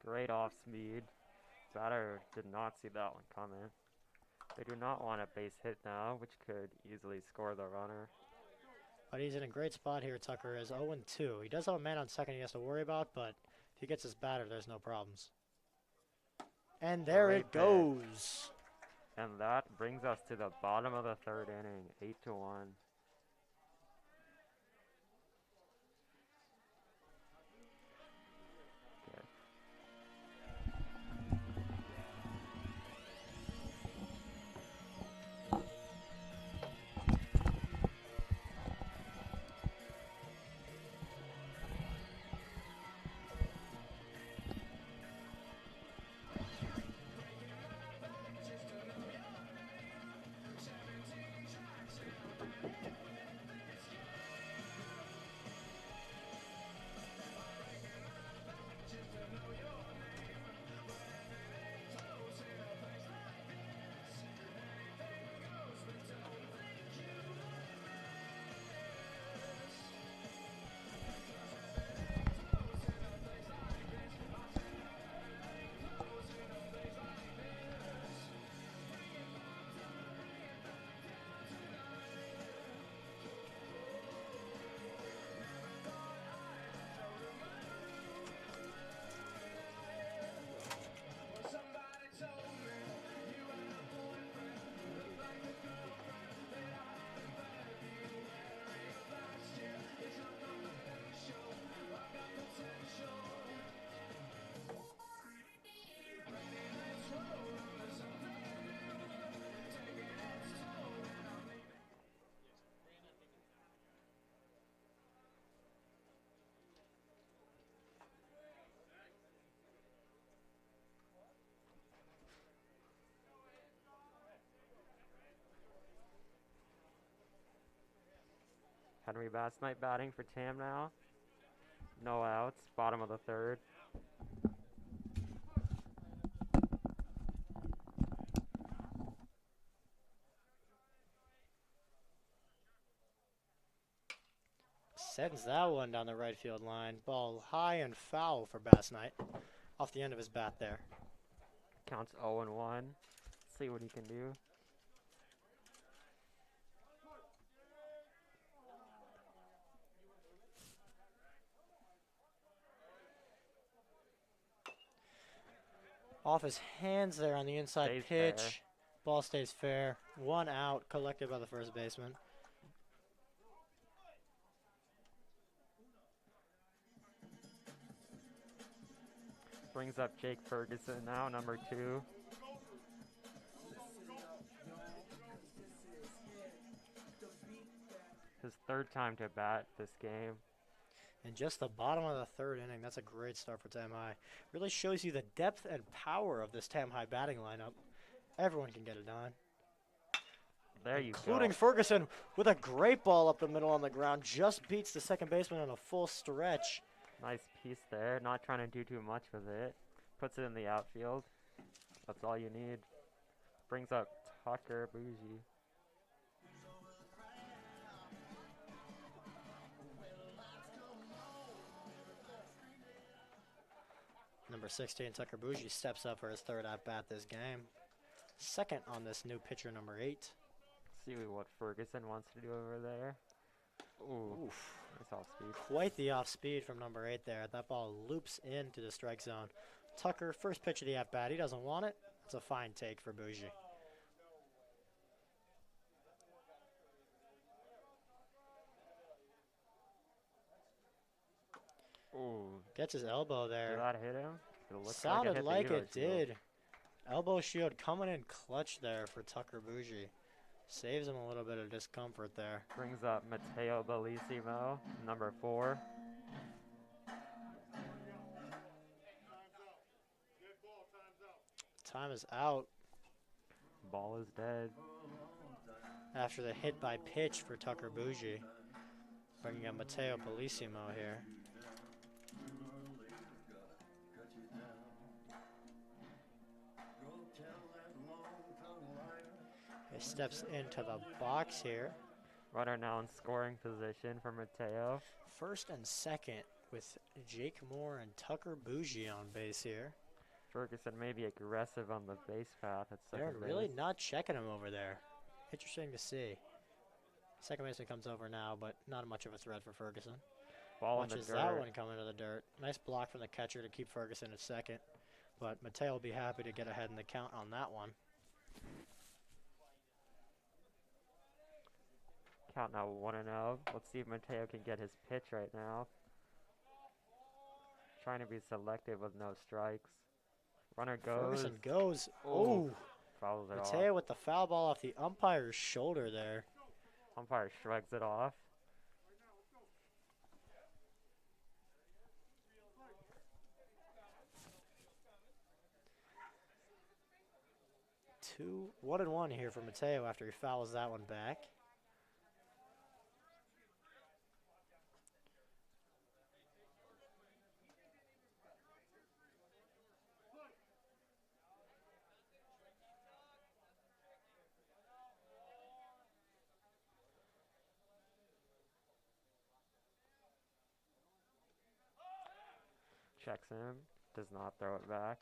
Great off speed. Batter did not see that one coming. They do not want a base hit now, which could easily score the runner. But he's in a great spot here, Tucker is 0-2. He does have a man on second he has to worry about, but if he gets his batter, there's no problems. And there it goes. And that Brings us to the bottom of the third inning, 8-1. Okay. Henry Bass Knight batting for Tam now. No outs, bottom of the third. Sends that one down the right field line. Ball high and foul for Bass Knight. Off the end of his bat there. Counts 0-1. See what he can do. Off his hands there on the inside Stays pitch. fair. Ball stays fair. 1 out collected by the first baseman. Brings up Jake Ferguson now, number 2. His third time to bat this game. And just the bottom of the third inning. That's a great start for Tam High. Really shows you the depth and power of this Tam High batting lineup. Everyone can get it done. There you Including go. Ferguson with a great ball up the middle on the ground. Just beats the second baseman on a full stretch. Nice piece there. Not trying to do too much with it. Puts it in the outfield. That's all you need. Brings up Tucker Bougie. Number 16, Tucker Bougie, steps up for his third at-bat this game. Second on this new pitcher, number 8. See what Ferguson wants to do over there. Ooh, Oof. nice off speed. Quite the off-speed from number 8 there. That ball loops into the strike zone. Tucker, first pitch of the at-bat. He doesn't want it. It's a fine take for Bougie. Ooh, Gets his elbow did there. that hit him? It looks Sounded like hit it the Evo shield. did. Elbow shield coming in clutch there for Tucker Bougie. Saves him a little bit of discomfort there. Brings up Matteo Bellissimo, number 4. Time is out Ball is dead. after the hit by pitch for Tucker Bougie. Bringing up Matteo Bellissimo here. He steps into the box here. Runner now in scoring position for Matteo. First and second with Jake Moore and Tucker Bougie on base here. Ferguson may be aggressive on the base path at They're second really base. not checking him over there. Interesting to see. Second baseman comes over now, but not much of a threat for Ferguson. Ball in the Watches dirt. that one coming to the dirt. Nice block from the catcher to keep Ferguson at second. But Mateo will be happy to get ahead in the count on that one. Count now 1-0. Let's see if Mateo can get his pitch right now. Trying to be selective with no strikes. Runner goes. Ferguson goes. Oh, Oh, fouls it off. Mateo with the foul ball off the umpire's shoulder there. Umpire shrugs it off. Two, 1-1 here for Mateo after he fouls that one back. Checks him. Does not throw it back.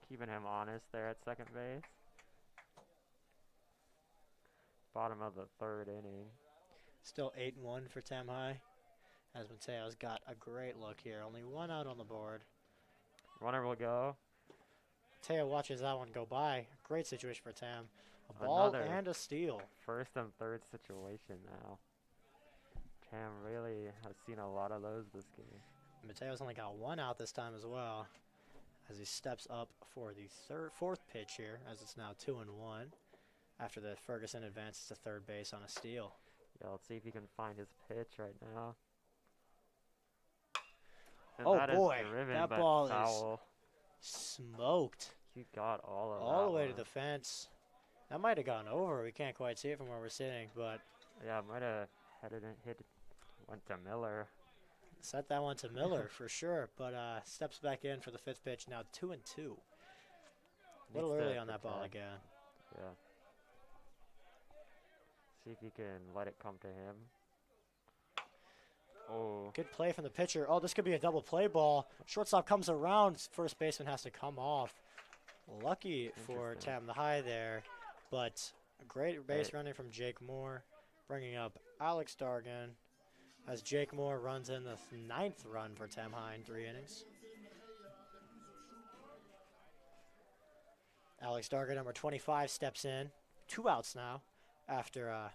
Keeping him honest there at second base. Bottom of the third inning. Still 8-1 for Tam High, as Mateo's got a great look here. Only one out on the board. Runner will go. Mateo watches that one go by. Great situation for Tam. A ball Another and a steal. First and third situation now. Tam really has seen a lot of those this game. Mateo's only got one out this time as well, as he steps up for the fourth pitch here, as it's now 2-1 after the Ferguson advances to third base on a steal. Yeah, let's see if he can find his pitch right now. And Oh that is boy, driven, that but ball foul. is smoked He got all of all that the way to one. the fence. That might have gone over. We can't quite see it from where we're sitting, but Yeah, might have went to Miller. set that one to Miller for sure. But steps back in for the fifth pitch. Now 2-2. A little Needs to early on that ball protect. again. Yeah. See if he can let it come to him. Oh, Good play from the pitcher. Oh, this could be a double play ball. Shortstop comes around. First baseman has to come off. Lucky for Interesting. Tam the High there, but a great base Hey. running from Jake Moore, bringing up Alex Dargan as Jake Moore runs in the ninth run for Tam High in 3 innings. Alex Dargan, number 25, steps in. 2 outs now after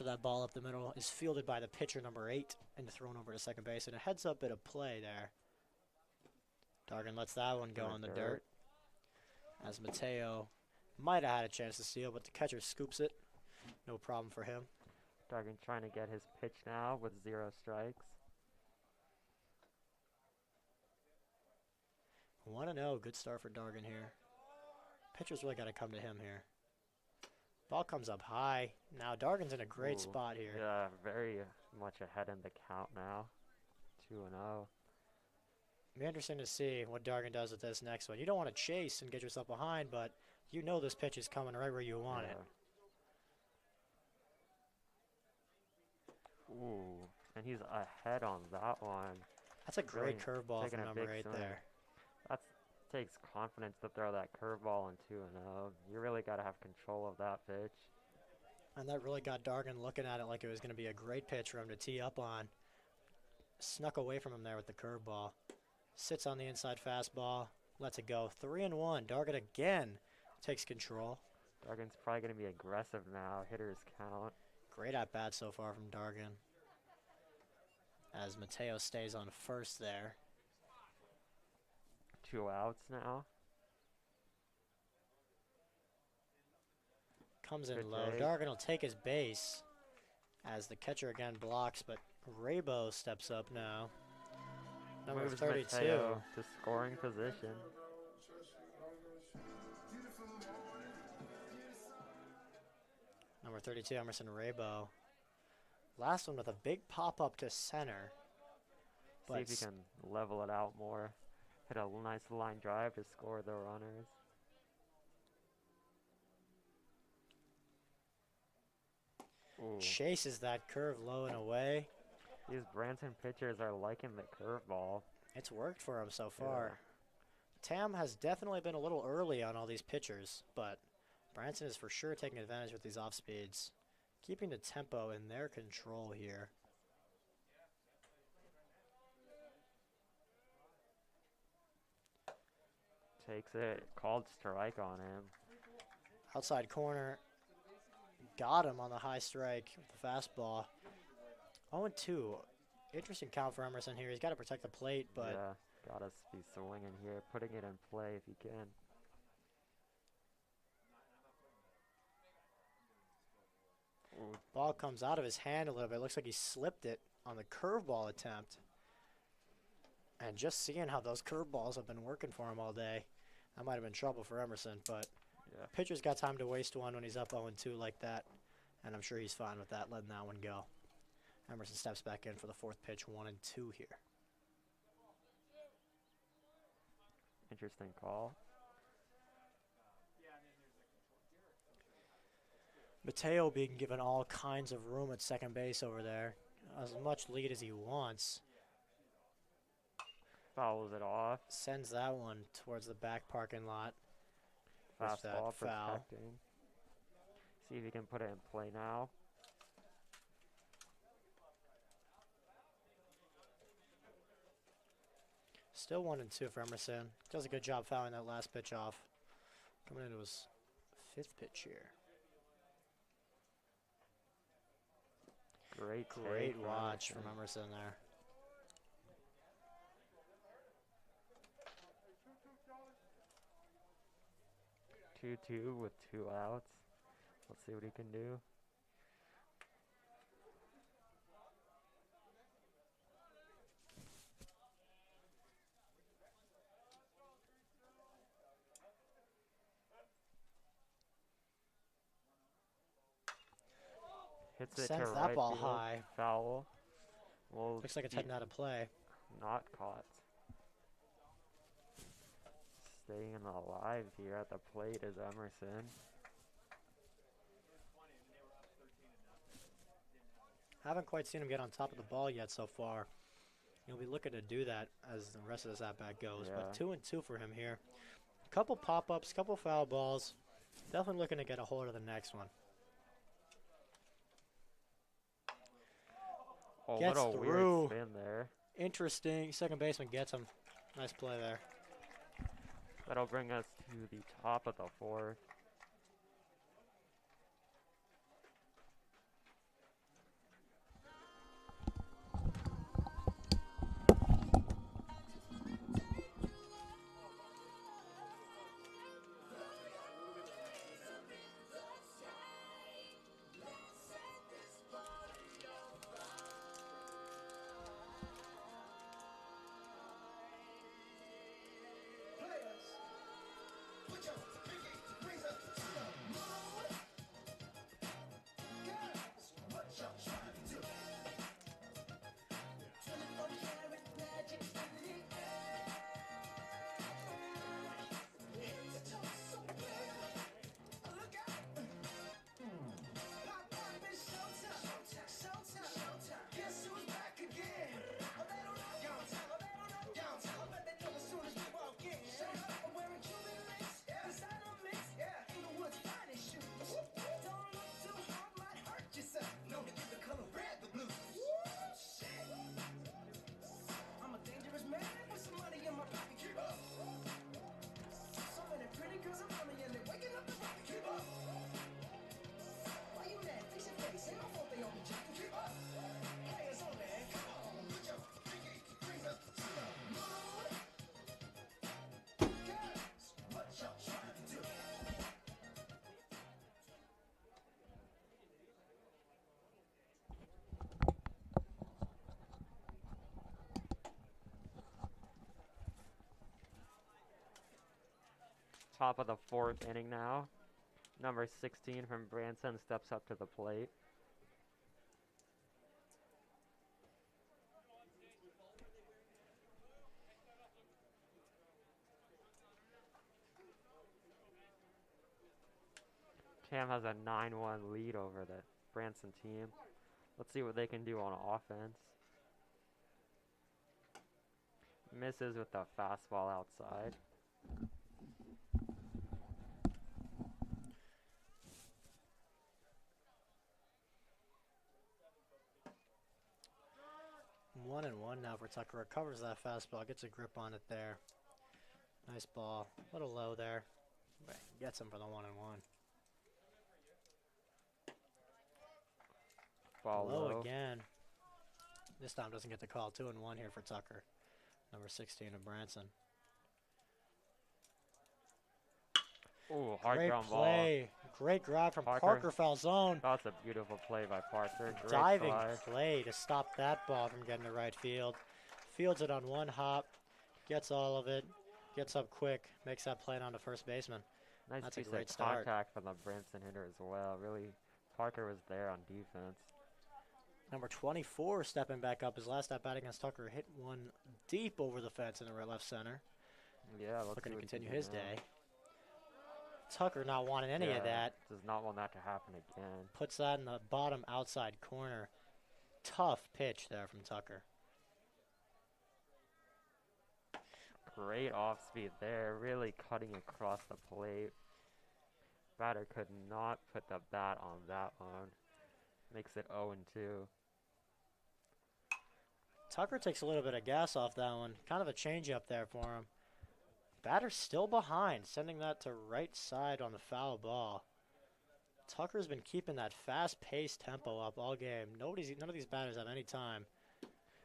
that ball up the middle is fielded by the pitcher, number 8, and thrown over to second base. And a heads-up bit of play there. Dargan lets that one go in the dirt. As Mateo might have had a chance to steal, but the catcher scoops it. No problem for him. Dargan trying to get his pitch now with 0 strikes. 1-0, good start for Dargan here. Pitcher's really got to come to him here. Ball comes up high. Now Dargan's in a great Ooh, spot here. Yeah, very much ahead in the count now. 2-0. Be interesting to see what Dargan does with this next one. You don't want to chase and get yourself behind, but you know this pitch is coming right where you want it. Ooh, and he's ahead on that one. That's a great Really curveball taking from a number big 8 swing. there. That takes confidence to throw that curveball in 2-0. You really got to have control of that pitch. And that really got Dargan looking at it like it was going to be a great pitch for him to tee up on. Snuck away from him there with the curveball. Sits on the inside fastball. Lets it go. 3-1. Dargan again takes control. Dargan's probably going to be aggressive now. Hitters count. Great at bat so far from Dargan. As Mateo stays on first there. 2 outs now. Comes in Good low. take. Dargan will take his base as the catcher again blocks, but Raybo steps up now. Number Moves 32. Mateo to scoring position. Number 32, Emerson Raybo. Last one with a big pop up to center. See But if he can level it out more. Hit a nice line drive to score the runners. Ooh. chases that curve low and away. These Branson pitchers are liking the curveball. It's worked for him so far. Tam has definitely been a little early on all these pitchers, but Branson is for sure taking advantage with these off speeds, keeping the tempo in their control here. Takes it. Called strike on him. Outside corner. got him on the high strike with the fastball. 0-2. Interesting count for Emerson here. He's got to protect the plate, but Yeah, gotta be swinging here, putting it in play if you can. Ooh, ball comes out of his hand a little bit. Looks like he slipped it on the curveball attempt. And just seeing how those curveballs have been working for him all day, that might have been trouble for Emerson, but yeah. pitcher's got time to waste one when he's up 0-2 like that, and I'm sure he's fine with that, letting that one go. Emerson steps back in for the fourth pitch, 1-2 here. Interesting call. Mateo being given all kinds of room at second base over there. As much lead as he wants. Fouls it off. Sends that one towards the back parking lot. With that Fastball foul. protecting. See if he can put it in play now. Still 1-2 for Emerson. Does a good job fouling that last pitch off. Coming into his fifth pitch here. Great watch from Emerson there. Two with 2 outs. Let's see what he can do. Hits it Sends to that right ball field. high. Foul. Well, Looks like it's heading out of play. not caught. Staying alive here at the plate is Emerson. Haven't quite seen him get on top of the ball yet so far. He'll be looking to do that as the rest of this at-bat goes. But 2-2 for him here. Couple pop-ups, couple foul balls. Definitely looking to get a hold of the next one. Oh, Gets what a through. weird spin there. Interesting. Second baseman gets him. Nice play there. That'll bring us to the top of the fourth. Top of the fourth inning now. Number 16 from Branson steps up to the plate. Cam has a 9-1 lead over the Branson team. Let's see what they can do on offense. Misses with the fastball outside. One and one now for Tucker. Recovers that fastball, gets a grip on it there. Nice ball. A little low there. But gets him for the 1-1. Ball Low low. again. This time doesn't get the call. 2-1 here for Tucker. Number 16 of Branson. Ooh, hard Great ground ball. play. Great grab from Parker. Parker, foul zone. That's a beautiful play by Parker. Great Diving slide. play to stop that ball from getting to right field. Fields it on one hop. Gets all of it. Gets up quick. Makes that play on to first baseman. Nice That's a piece great of start. contact from the Branson hitter as well. Really, Parker was there on defense. Number 24 stepping back up. His last at bat against Tucker hit one deep over the fence in the left center. Yeah, let's Looking see to what he can continue do his now. day. Tucker not wanting any of that. Does not want that to happen again. Puts that in the bottom outside corner. Tough pitch there from Tucker. Great off speed there, really cutting across the plate. Batter could not put the bat on that one. Makes it 0-2. Tucker takes a little bit of gas off that one. Kind of a changeup there for him. Batter still behind, sending that to right side on the foul ball. Tucker's been keeping that fast-paced tempo up all game. None of these batters have any time.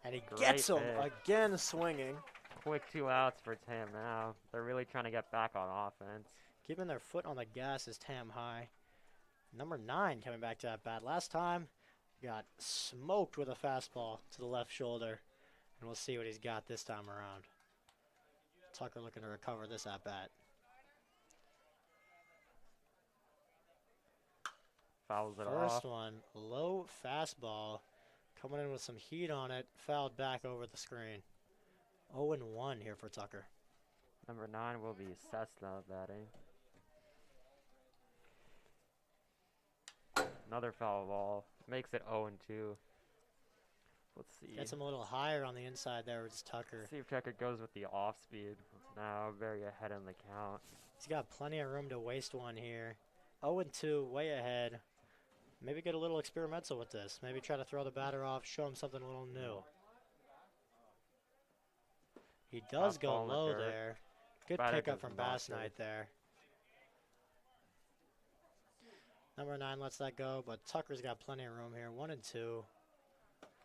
And he gets him again swinging. Quick 2 outs for Tam now. They're really trying to get back on offense. Keeping their foot on the gas is Tam High. Number 9 coming back to that bat. Last time, got smoked with a fastball to the left shoulder. And we'll see what he's got this time around. Tucker looking to recover this at bat. Fouls it off. First one, low fastball. Coming in with some heat on it. Fouled back over the screen. 0-1 here for Tucker. Number 9 will be Cessna batting. Another foul ball. Makes it 0-2. Let's see. Gets him a little higher on the inside there with Tucker. Let's see if Tucker goes with the off speed. Now very ahead in the count. He's got plenty of room to waste one here. 0-2, way ahead. Maybe get a little experimental with this. Maybe try to throw the batter off, show him something a little new. He does go low there. Good pickup from Bass Knight there. Number 9 lets that go, but Tucker's got plenty of room here. 1-2.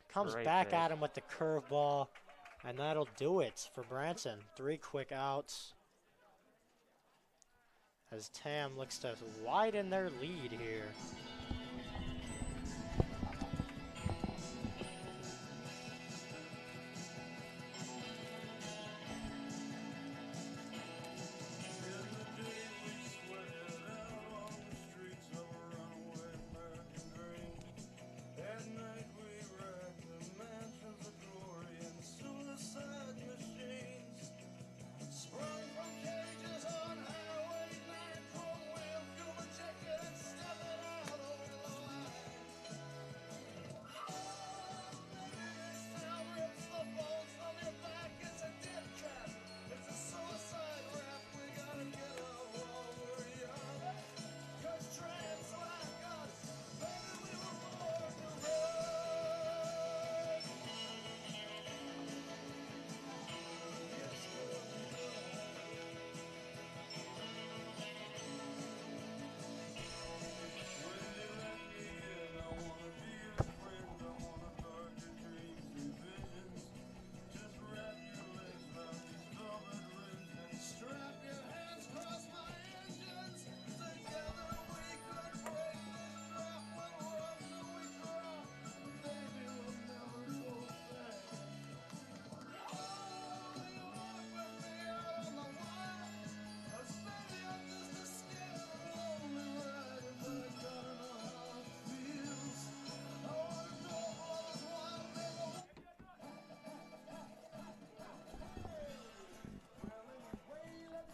Comes back at him with the curveball, and that'll do it for Branson. 3 quick outs. As Tam looks to widen their lead here.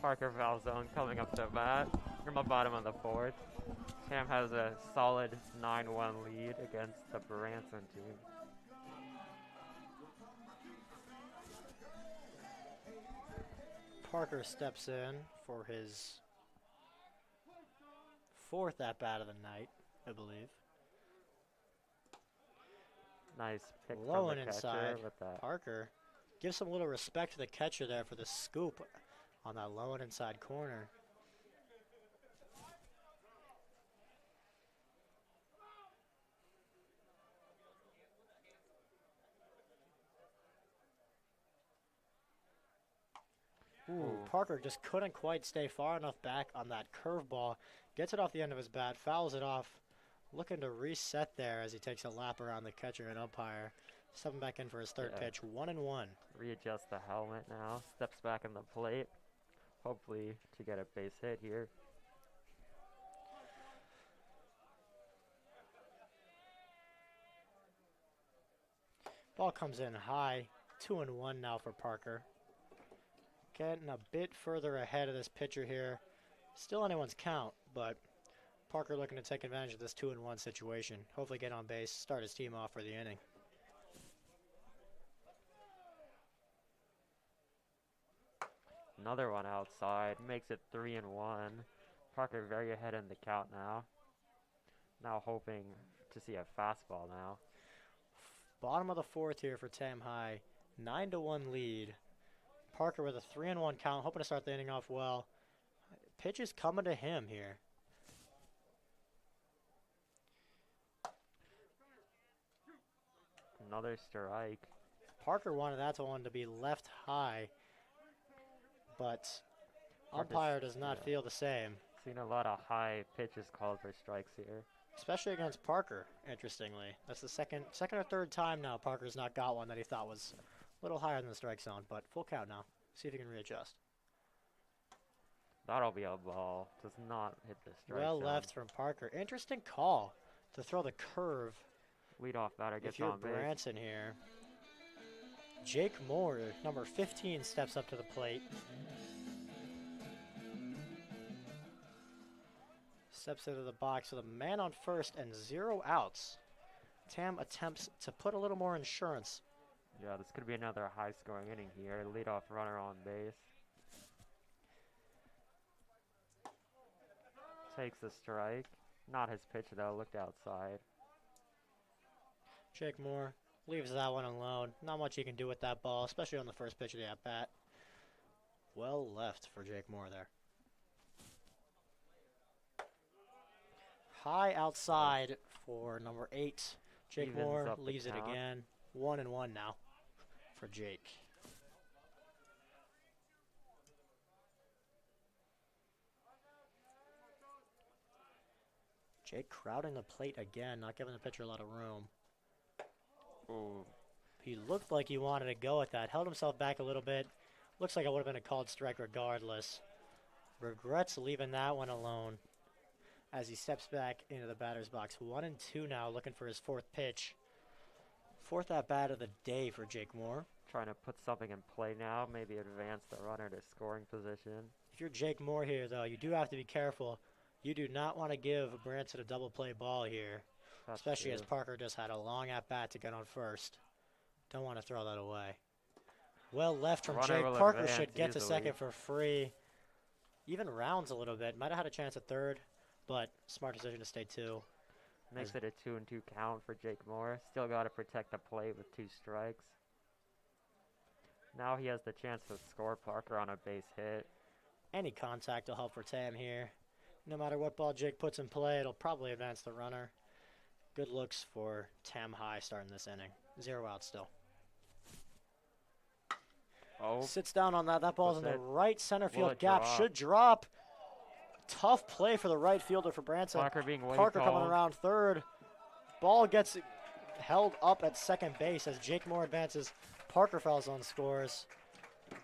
Parker foul zone coming up to bat from the bottom of the 4th. Tam has a solid 9-1 lead against the Branson team. Parker steps in for his 4th at-bat of the night, I believe. Nice pick Low from and the inside. catcher with that. Parker gives some little respect to the catcher there for the scoop on that low and inside corner. Parker just couldn't quite stay far enough back on that curveball. Gets it off the end of his bat, fouls it off. Looking to reset there as he takes a lap around the catcher and umpire. Stepping back in for his third pitch, 1-1. Readjust the helmet now. Steps back in the plate. Hopefully to get a base hit here. Ball comes in high. 2-1 now for Parker. Getting a bit further ahead of this pitcher here. Still anyone's count, but Parker looking to take advantage of this 2-1 situation. Hopefully get on base, start his team off for the inning. Another one outside, makes it 3-1. Parker very ahead in the count now. Now hoping to see a fastball now. Bottom of the fourth here for Tam High. 9-1 lead. Parker with a 3-1 count, hoping to start the inning off well. Pitch is coming to him here. Another strike. Parker wanted that one to be left high, but Parker's, umpire does not feel the same. Seen a lot of high pitches called for strikes here. Especially against Parker, interestingly. That's the second or third time now Parker's not got one that he thought was a little higher than the strike zone, but full count now. See if he can readjust. That'll be a ball. Does not hit the strike Well zone. left from Parker. Interesting call to throw the curve. Leadoff batter gets If you're on base. Branson here. Jake Moore, number 15, steps up to the plate. Steps into the box with a man on first and 0 outs. Tam attempts to put a little more insurance. Yeah, this could be another high-scoring inning here. Leadoff runner on base. Takes the strike. Not his pitch, though. Looked outside. Jake Moore leaves that one alone. Not much he can do with that ball, especially on the first pitch of the at-bat. Well left for Jake Moore there. High outside for number 8. Jake Evens Moore up the leaves it count. again. 1-1 now for Jake. Jake crowding the plate again, not giving the pitcher a lot of room. Ooh. He looked like he wanted to go at that. Held himself back a little bit. Looks like it would have been a called strike regardless. Regrets leaving that one alone as he steps back into the batter's box. 1-2 now, looking for his fourth pitch. Fourth at-bat of the day for Jake Moore. Trying to put something in play now. Maybe advance the runner to scoring position. If you're Jake Moore here, though, you do have to be careful. You do not want to give Branson a double play ball here, That's especially as true. Parker just had a long at-bat to get on first. Don't want to throw that away. Well left from Runner Jake. will Parker advance should get to easily. second for free. Even rounds a little bit. Might have had a chance at third, but smart decision to stay 2. Makes it a 2-2 count for Jake Moore. Still got to protect the plate with 2 strikes. Now he has the chance to score Parker on a base hit. Any contact will help for Tam here. No matter what ball Jake puts in play, it'll probably advance the runner. Good looks for Tam High starting this inning. 0 outs still. Oh, Sits down on that. That ball's in Puts the it. right center Will field it gap. drop? Should drop. Tough play for the right fielder for Branson. Parker being way Parker coming called. around third. Ball gets held up at second base as Jake Moore advances. Parker fouls on scores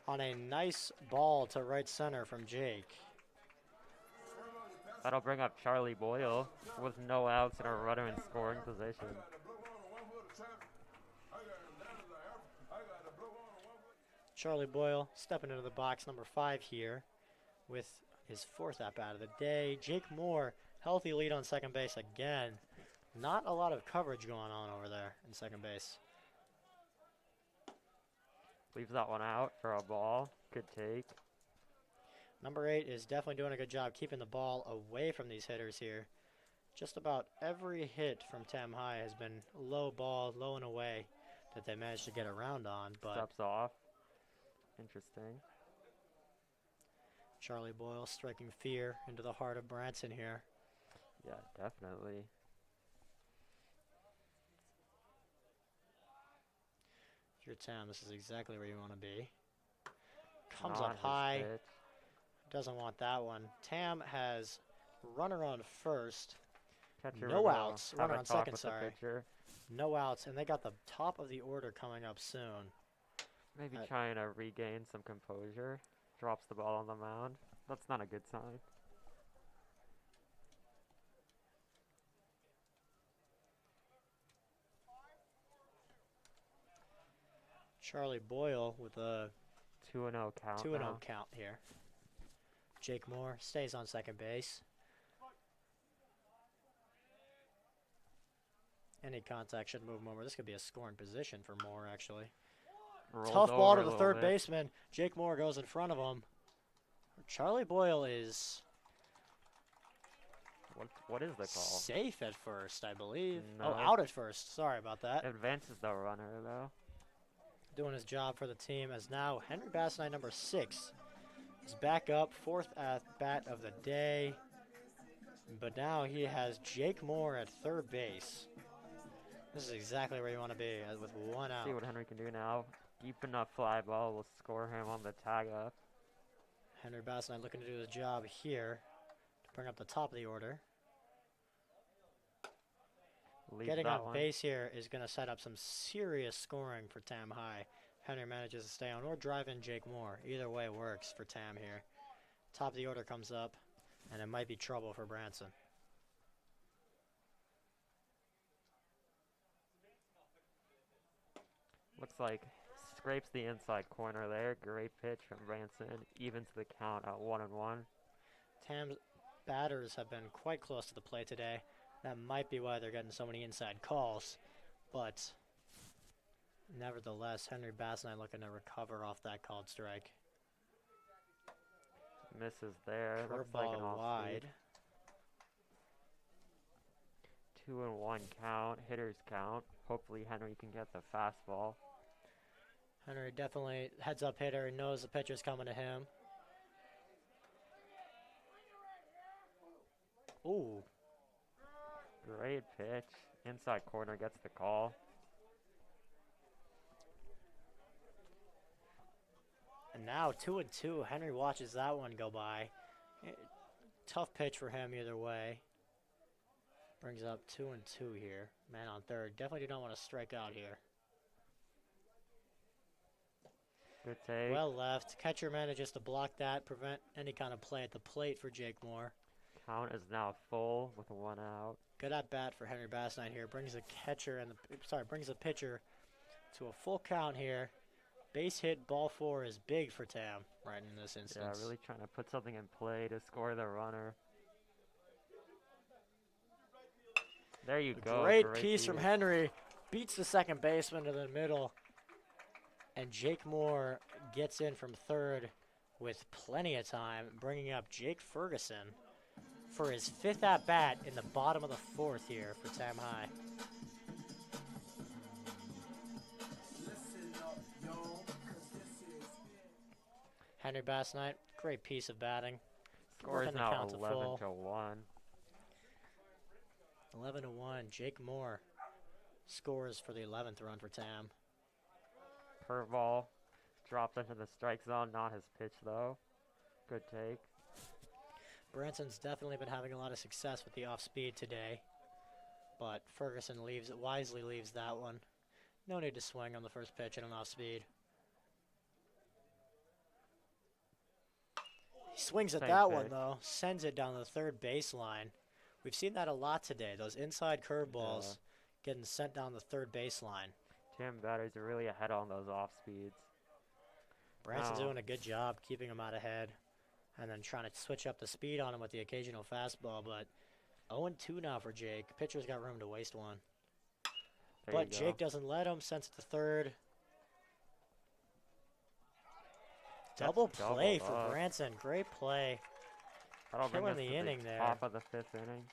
on a nice ball to right center from Jake. That'll bring up Charlie Boyle with no outs and a runner in scoring position. Charlie Boyle stepping into the box, number 5 here with his 4th at-bat of the day. Jake Moore, healthy lead on second base again. Not a lot of coverage going on over there in second base. Leaves that one out for a ball. Good take. Number 8 is definitely doing a good job keeping the ball away from these hitters here. Just about every hit from Tam High has been low ball, low and away that they managed to get around on, but Steps off. Interesting. Charlie Boyle striking fear into the heart of Branson here. Yeah, definitely. If you're Tam, this is exactly where you want to be. Comes Not up his high. pitch. Doesn't want that one. Tam has runner on first. Catcher No will outs. have Runner a on talk second, with the sorry. pitcher. No outs, and they got the top of the order coming up soon. Maybe trying to regain some composure. Drops the ball on the mound. That's not a good sign. Charlie Boyle with a 2-0 count 2-0 now. count here. Jake Moore stays on second base. Any contact should move Moore. This could be a scoring position for Moore, actually. Rolls Tough ball over to a the little third bit. baseman. Jake Moore goes in front of him. Charlie Boyle is What is the call? safe at first, I believe. No. Oh, out at first. Sorry about that. Advances the runner, though. Doing his job for the team as now Henry Basnight, number 6, is back up, 4th at bat of the day. But now he has Jake Moore at third base. This is exactly where you want to be with one out. See what Henry can do now. Deep enough fly ball will score him on the tag up. Henry Basnight looking to do his job here to bring up the top of the order. Leaves Getting that on one. base here is going to set up some serious scoring for Tam High. Henry manages to stay on or drive in Jake Moore. Either way works for Tam here. Top of the order comes up, and it might be trouble for Branson. Looks like scrapes the inside corner there. Great pitch from Branson. Evens the count at 1-1. Tam's batters have been quite close to the plate today. That might be why they're getting so many inside calls. But nevertheless, Henry Basnight looking to recover off that called strike. Misses there. Looks like an Curveball wide. speed. 2-1 count. Hitters count. Hopefully Henry can get the fastball. Henry definitely heads up hitter and knows the pitcher's coming to him. Ooh. Great pitch. Inside corner gets the call. And now 2-2. Henry watches that one go by. Tough pitch for him either way. Brings up 2-2 here. Man on third. Definitely do not want to strike out here. Good take. Well left. Catcher manages to block that, prevent any kind of play at the plate for Jake Moore. Count is now full with 1 out. Good at bat for Henry Basnight here. Brings the catcher and brings the pitcher to a full count here. Base hit, ball 4 is big for Tam right in this instance. Yeah, really trying to put something in play to score the runner. There you go. Great piece from Henry. Beats the second baseman to the middle. And Jake Moore gets in from third with plenty of time, bringing up Jake Ferguson for his 5th at-bat in the bottom of the 4th here for Tam High. Henry Basnight, great piece of batting. Score is Working the now count to full. 11-1. 11-1. Jake Moore scores for the 11th run for Tam. Curveball dropped into the strike zone. Not his pitch though. Good take. Branson's definitely been having a lot of success with the off-speed today, but Ferguson wisely leaves that one. No need to swing on the first pitch at an off-speed. He swings at Same that one pitch. though, sends it down the third baseline. We've seen that a lot today. Those inside curveballs getting sent down the third baseline. Tam batters are really ahead on those off speeds. Branson's Wow. doing a good job keeping him out ahead, and then trying to switch up the speed on him with the occasional fastball. But 0-2 now for Jake. Pitcher's got room to waste one. There But you go. Jake doesn't let him, sends it to third. Double play doubled for up. Branson. Great play. That'll bring killing us the to inning there. Top of the 5th inning.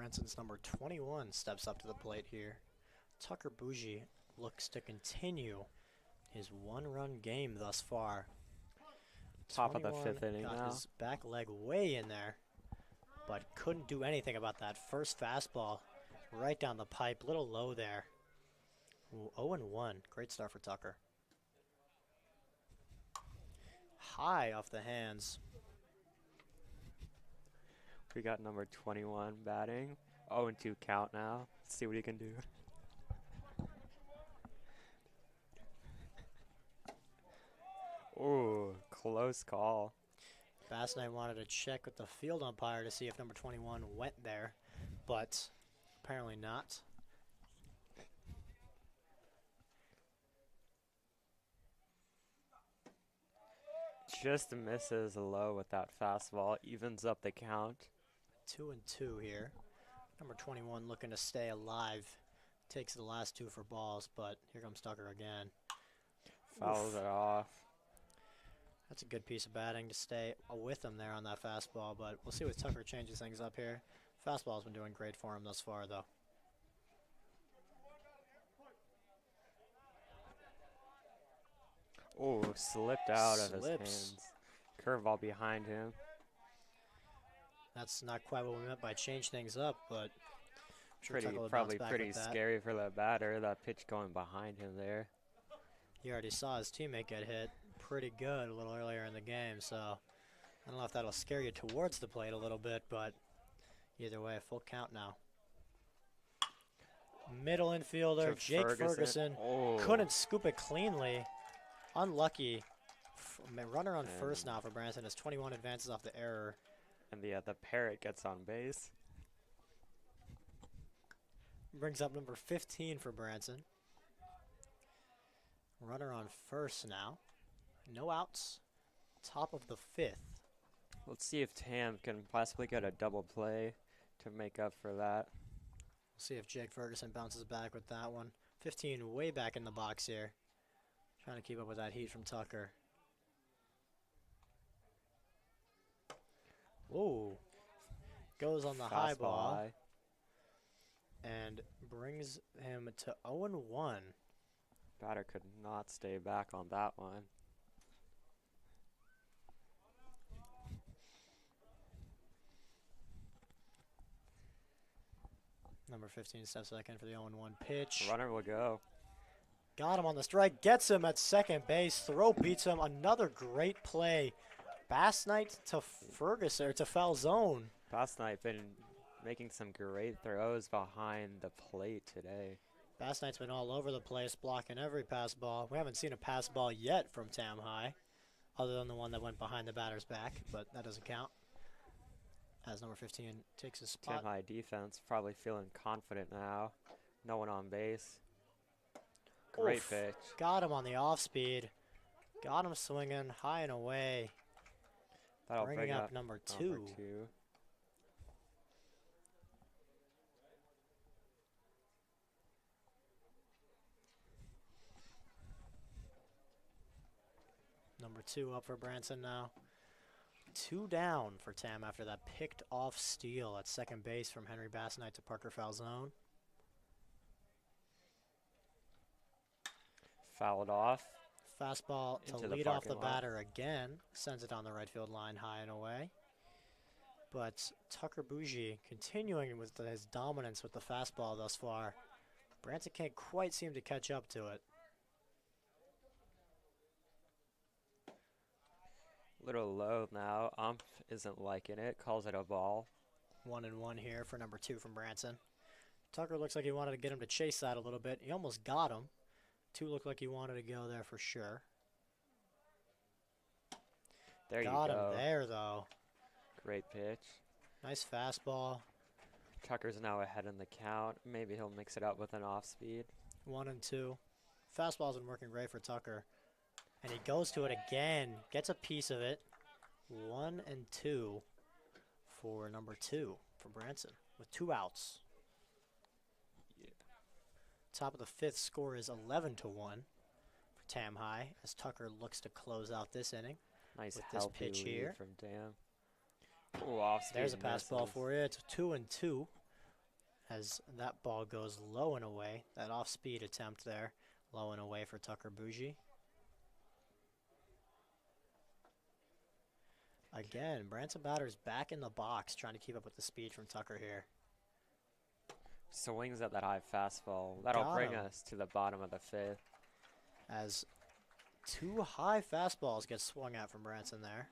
Branson's number 21 steps up to the plate here. Tucker Bougie looks to continue his one-run game thus far. Top of the 21 fifth inning got now. his back leg way in there, but couldn't do anything about that first fastball right down the pipe. Little low there. 0-1. Great start for Tucker. High off the hands. We got number 21 batting. 0-2 count now. Let's see what he can do. Ooh, close call. Bass Knight wanted to check with the field umpire to see if number 21 went there, but apparently not. Just misses low with that fastball. Evens up the count. 2-2 here. Number 21 looking to stay alive. Takes the last two for balls, but here comes Tucker again. Fouls it off. That's a good piece of batting to stay with him there on that fastball, but we'll see what Tucker changes things up here. Fastball's been doing great for him thus far, though. Oh, slipped out of his hands. Curveball behind him. That's not quite what we meant by change things up, but I'm sure Tucker will Probably bounce back pretty with that. scary for the batter. That pitch going behind him there. He already saw his teammate get hit pretty good a little earlier in the game, so I don't know if that'll scare you towards the plate a little bit, but either way, full count now. Middle infielder, Jake Ferguson couldn't scoop it cleanly. Unlucky. Runner on first now for Branson as 21 advances off the error. And the parrot gets on base. Brings up number 15 for Branson. Runner on first now. No outs. Top of the fifth. Let's see if Tam can possibly get a double play to make up for that. We'll see if Jake Ferguson bounces back with that one. 15 way back in the box here. Trying to keep up with that heat from Tucker. Whoa. Goes on the high ball. High. And brings him to 0-1. Batter could not stay back on that one. Number 15 steps back in for the 0-1 pitch. Runner will go. Got him on the strike. Gets him at second base. Throw beats him. Another great play. Bass Knight to Ferguson, or to foul zone. Bass Knight been making some great throws behind the plate today. Bass Knight's been all over the place, blocking every pass ball. We haven't seen a pass ball yet from Tam High, other than the one that went behind the batter's back, but that doesn't count. As number 15 takes his spot. Tam High defense probably feeling confident now. No one on base. Great Oof. pitch. Got him on the off speed. Got him swinging high and away. That'll Bringing bring up number two. Number 2 up for Branson now. 2 down for Tam after that picked off steal at second base from Henry Bass Knight to Parker Falzone. Fouled off. Fastball to lead off the batter again. Sends it on the right field line high and away. But Tucker Bougie continuing with his dominance with the fastball thus far. Branson can't quite seem to catch up to it. Little low now. Ump isn't liking it. Calls it a ball. 1-1 here for number 2 from Branson. Tucker looks like he wanted to get him to chase that a little bit. He almost got him. 2 looked like he wanted to go there for sure. There you go. Got him there, though. Great pitch. Nice fastball. Tucker's now ahead in the count. Maybe he'll mix it up with an off speed. 1-2. Fastball's been working great for Tucker. And he goes to it again. Gets a piece of it. 1-2 for number 2 for Branson with 2 outs. Yeah. Top of the 5th, score is 11-1 for Tam High as Tucker looks to close out this inning. Nice with this healthy pitch lead here from Tam. Ooh, off speed. There's a pass ball for you. It's 2-2 as that ball goes low and away. That off-speed attempt there, low and away for Tucker Bougie. Again, Branson batters back in the box, trying to keep up with the speed from Tucker here. Swings at that high fastball. That'll Got bring him. us to the bottom of the 5th. As two high fastballs get swung at from Branson there.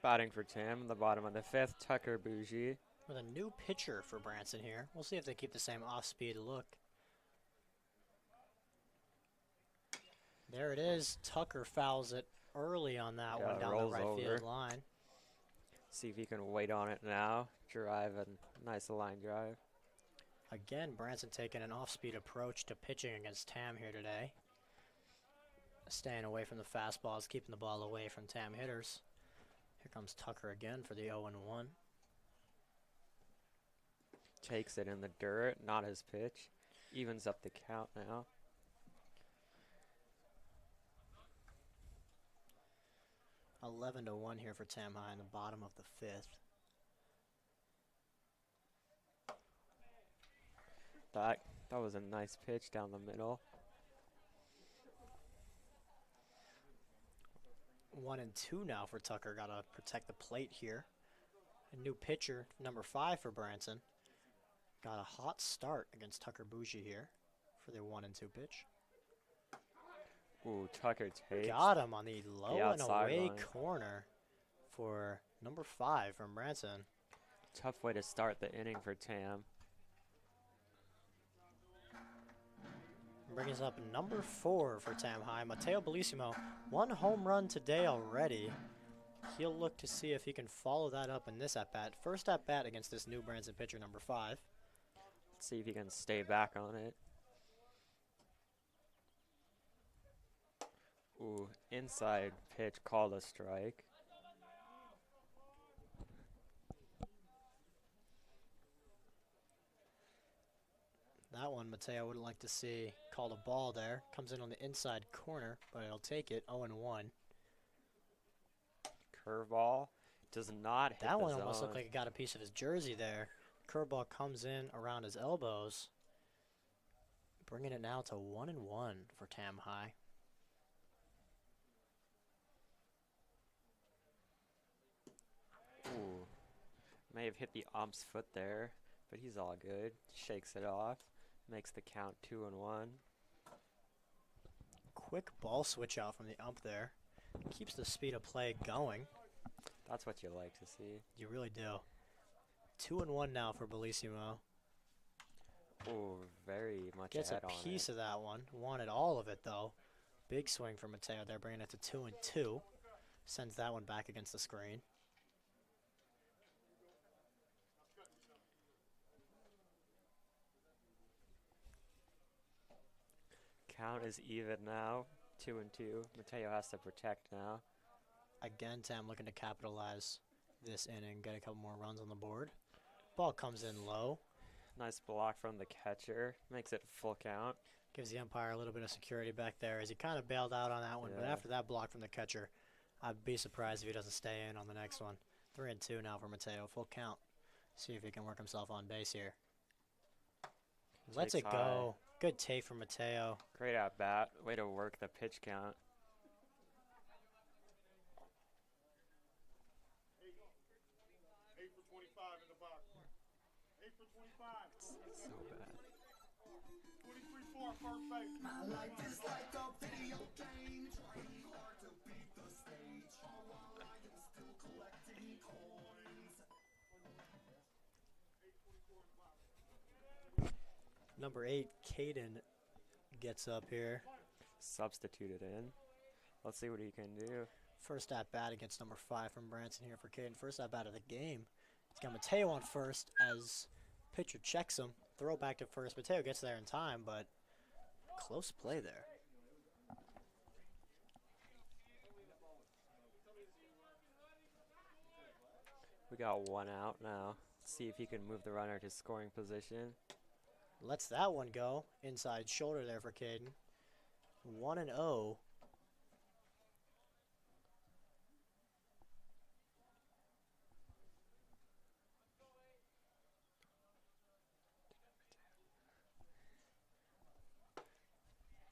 Batting for Tim, the bottom of the 5th, Tucker Bougie. With a new pitcher for Branson here. We'll see if they keep the same off-speed look. There it is. Tucker fouls it early on that one down the right field line. See if he can wait on it now. Drive a nice line drive. Again, Branson taking an off-speed approach to pitching against Tam here today. Staying away from the fastballs, keeping the ball away from Tam hitters. Here comes Tucker again for the 0-1. Takes it in the dirt, not his pitch. Evens up the count now. (11-1) here for Tam High in the bottom of the 5th. That was a nice pitch down the middle. 1-2 now for Tucker. Got to protect the plate here. A new pitcher, number 5 for Branson. Got a hot start against Tucker Bougie here for the 1-2 pitch. Ooh, Tucker takes. Got him on the low and away line. corner for number 5 from Branson. Tough way to start the inning for Tam. Brings up number 4 for Tam High. Mateo Bellissimo, 1 home run today already. He'll look to see if he can follow that up in this at-bat. First at-bat against this new Branson pitcher, number 5. Let's see if he can stay back on it. Ooh, inside pitch, called a strike. That one, Mateo would like to see called a ball there. Comes in on the inside corner, but it'll take it. 0-1. Curveball does not hit That one the almost zone. looked like it got a piece of his jersey there. Curveball comes in around his elbows. Bringing it now to 1-1 for Tam High. Ooh. May have hit the ump's foot there, but he's all good. Shakes it off. Makes the count 2-1. Quick ball switch out from the ump there. Keeps the speed of play going. That's what you like to see. You really do. 2-1 now for Bellissimo. Ooh, very much Gets a ahead on it. piece of that one. Wanted all of it, though. Big swing for Mateo there, bringing it to 2-2. Sends that one back against the screen. Count is even now. 2-2. Mateo has to protect now. Again, Tam looking to capitalize this inning, get a couple more runs on the board. Ball comes in low. Nice block from the catcher. Makes it full count. Gives the umpire a little bit of security back there as he kind of bailed out on that one. But Yeah. after that block from the catcher, I'd be surprised if he doesn't stay in on the next one. 3-2 now for Mateo. Full count. See if he can work himself on base here. Lets it Takes go. Good take from Mateo. Great at bat. Way to work the pitch count. So bad. My life is like a video game, trying hard to beat the stage, all while I am still collecting coins. Number 8, Caden gets up here. Substituted in. Let's see what he can do. First at bat against number 5 from Branson here for Caden. First at bat of the game. He's got Mateo on first as pitcher checks him. Throw back to first. Mateo gets there in time, but close play there. We got one out now. Let's see if he can move the runner to scoring position. Lets that one go. Inside shoulder there for Caden. 1-0.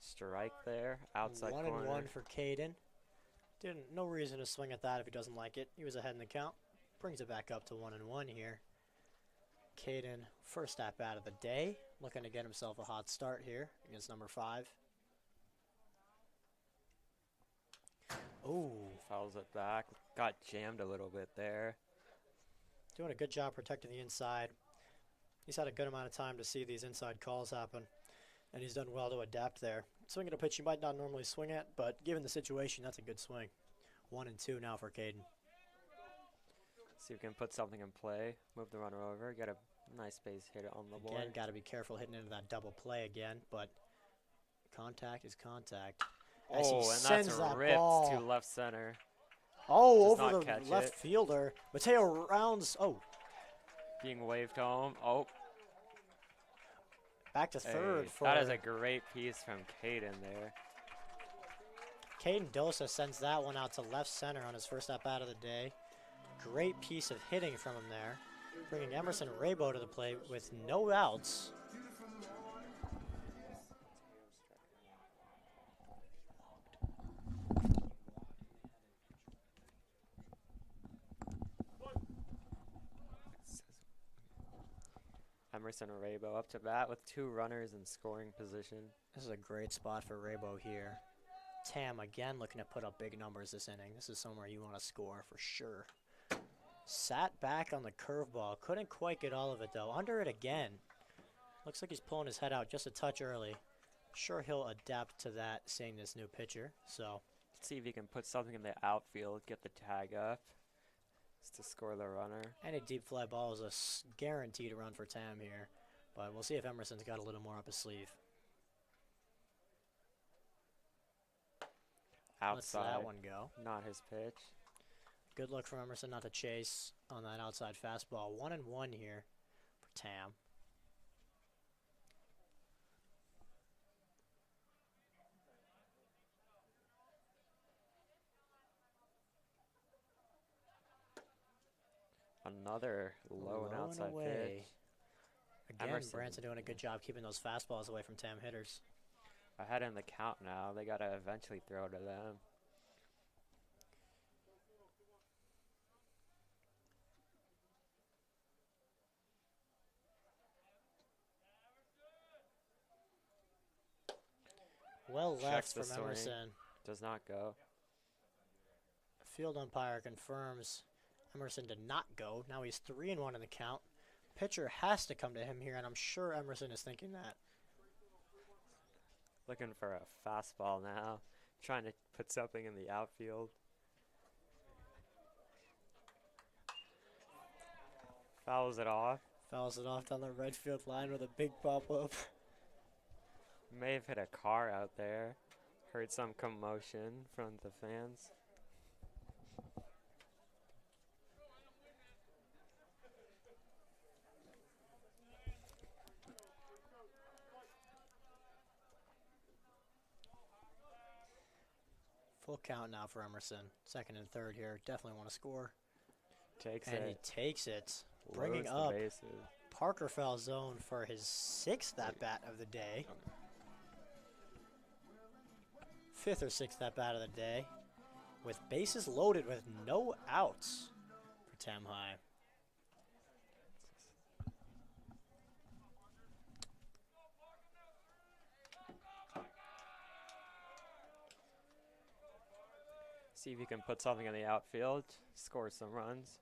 Strike there. Outside 1-1 corner. for Caden. No reason to swing at that if he doesn't like it. He was ahead in the count. Brings it back up to 1-1 here. Caden, first at bat of the day. Looking to get himself a hot start here against number 5. Oh, Fouls it back. Got jammed a little bit there. doing a good job protecting the inside. He's had a good amount of time to see these inside calls happen, and he's done well to adapt there. Swinging a pitch you might not normally swing at, but given the situation, that's a good swing. 1-2 now for Caden. See if we can put something in play. Move the runner over. Get a nice base hit on the board. Again, got to be careful hitting into that double play again, but contact is contact. As he Oh, and sends that's that ripped ball. to left center. Oh, Does over not the catch left it. fielder. Mateo rounds. Oh, Being waved home. Oh, back to third hey, for that is a great piece from Caden there. Caden Dosa sends that one out to left center on his first at bat of the day. Great piece of hitting from him there, bringing Emerson Raybo to the plate with no outs. Emerson Raybo up to bat with 2 runners in scoring position. This is a great spot for Raybo here. Tam again looking to put up big numbers this inning. This is somewhere you want to score for sure. Sat back on the curveball. Couldn't quite get all of it though. Under it again. Looks like he's pulling his head out just a touch early. Sure he'll adapt to that seeing this new pitcher. So Let's see if he can put something in the outfield, get the tag up. Just to score the runner. any deep fly ball is a guaranteed run for Tam here. But we'll see if Emerson's got a little more up his sleeve. Lets Outside. that one go. Not his pitch. Good luck for Emerson not to chase on that outside fastball. 1-1 here for Tam. Another low and outside pitch. Again, Emerson. Branson doing a good job keeping those fastballs away from Tam hitters. Ahead in the count now. They got to eventually throw to them. Well left Checks the from swing. Emerson. Does not go. Field umpire confirms Emerson did not go. Now he's 3-1 in the count. Pitcher has to come to him here, and I'm sure Emerson is thinking that. Looking for a fastball now. Trying to put something in the outfield. Fouls it off. Fouls it off down the right field line with a big pop-up. May have hit a car out there. Heard some commotion from the fans. Full count now for Emerson. Second and third here. Definitely want to score. Takes And he it. takes it. Bringing Loads up the bases. Parker Falzone for his 6th at-bat of the day. 5th or 6th at-bat of the day. With bases loaded with no outs for Tam High. See if you can put something in the outfield. Score some runs.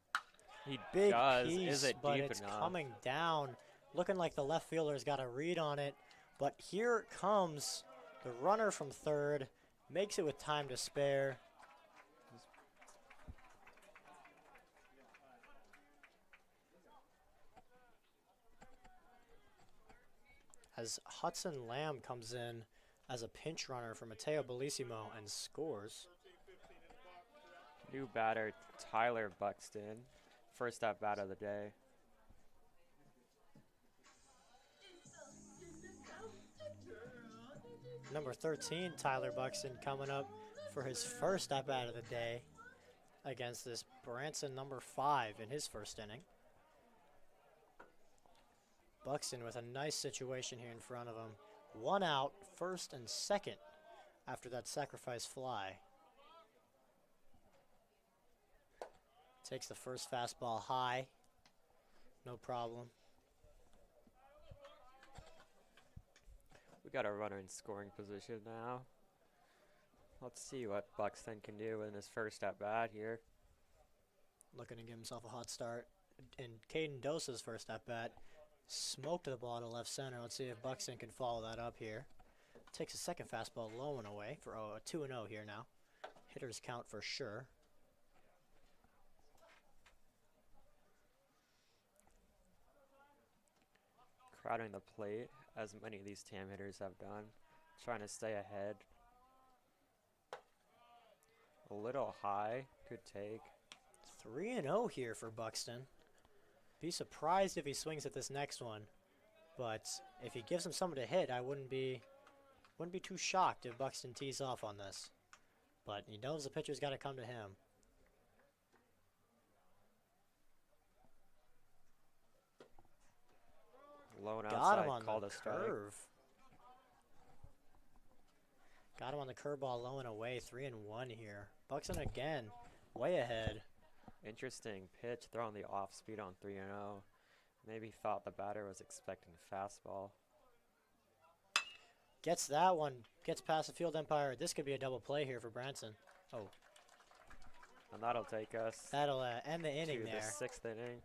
He Big does. piece, Is it but deep it's enough? coming down. Looking like the left fielder's got a read on it. But here comes the runner from third. Makes it with time to spare. As Hudson Lamb comes in as a pinch runner for Mateo Bellissimo and scores. New batter, Tyler Buxton. First at bat of the day. Number 13, Tyler Buxton, coming up for his first at-bat of the day against this Branson number 5 in his first inning. Buxton with a nice situation here in front of him. 1 out, first and second after that sacrifice fly. Takes the first fastball high. No problem. We got a runner in scoring position now. Let's see what Buxton can do in his first at bat here. Looking to give himself a hot start. In Caden Dosa's first at bat, smoked the ball to left center. Let's see if Buxton can follow that up here. Takes a second fastball low and away for a 2-0 here now. Hitters count for sure. Crowding the plate, as many of these TAM hitters have done. Trying to stay ahead. A little high, good take. 3-0 here for Buxton. Be surprised if he swings at this next one. But if he gives him someone to hit, I wouldn't be too shocked if Buxton tees off on this. But he knows the pitcher's got to come to him. Lone Got outside, him on called the a strike. curve. Got him on the curveball low and away. 3-1 here. Buxton again, way ahead. Interesting pitch, throwing the off speed on 3-0. Maybe thought the batter was expecting fastball. Gets that one. Gets past the field umpire. This could be a double play here for Branson. Oh, And that'll take us that'll end the inning to there. the 6th inning.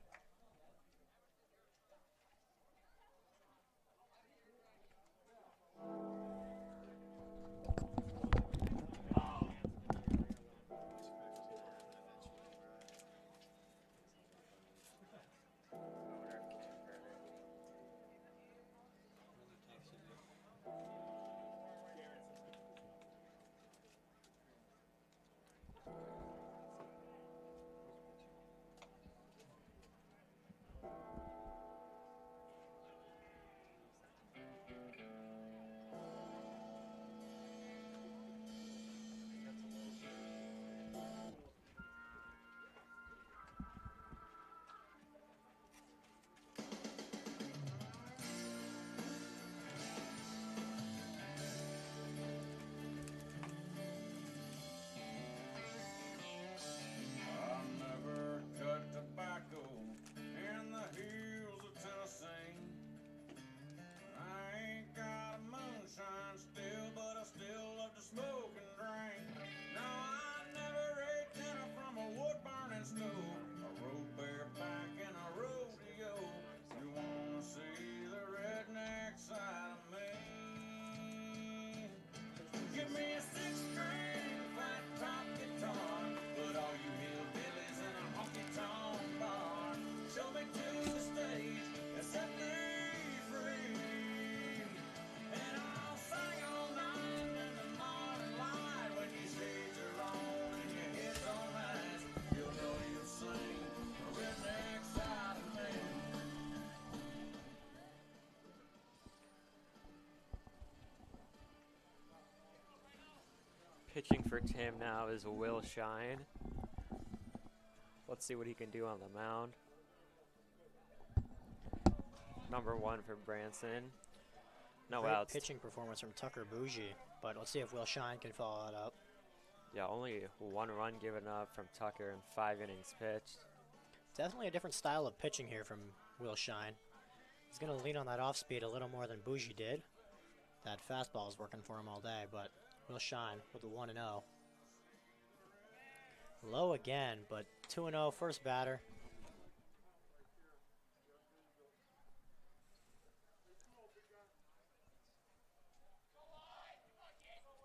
Pitching for Tim now is Will Shine. Let's see what he can do on the mound. Number 1 for Branson. No Great outs. pitching performance from Tucker Bougie, but let's see if Will Shine can follow that up. Yeah, only 1 run given up from Tucker in 5 innings pitched. Definitely a different style of pitching here from Will Shine. He's going to lean on that off speed a little more than Bougie did. That fastball is working for him all day, but Will Shine with a 1-0. Low again, but 2-0 first batter.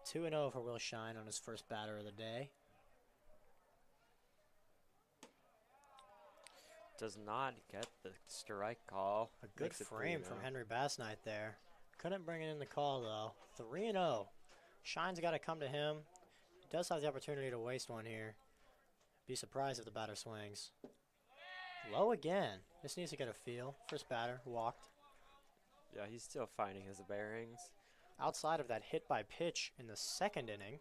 Two and 0 for Will Shine on his first batter of the day. Does not get the strike call. A good Makes it frame 3-0. from Henry Bassnight there. Couldn't bring it in the call though. 3-0. Shine's got to come to him. He does have the opportunity to waste one here. Be surprised if the batter swings. Low again. This needs to get a feel. First batter walked. Yeah, he's still finding his bearings. Outside of that hit by pitch in the second inning,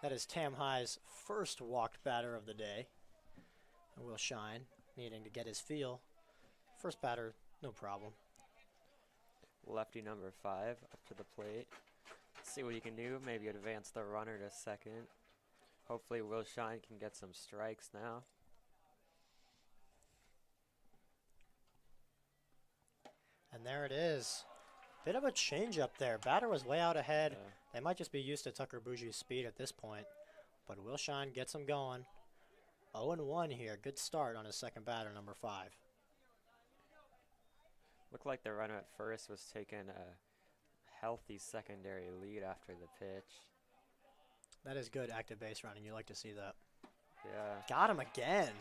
that is Tam High's first walked batter of the day. And Will Shine needing to get his feel. First batter, no problem. Lefty number 5 up to the plate. See what he can do. Maybe advance the runner to second. Hopefully Will Shine can get some strikes now. And there it is. Bit of a change up there. Batter was way out ahead. Yeah. They might just be used to Tucker Bougie's speed at this point. But Will Shine gets him going. 0-1 here. Good start on his second batter, number 5. Looked like the runner at first was taking a healthy secondary lead after the pitch. That is good active base running. You like to see that. Yeah. Got him again.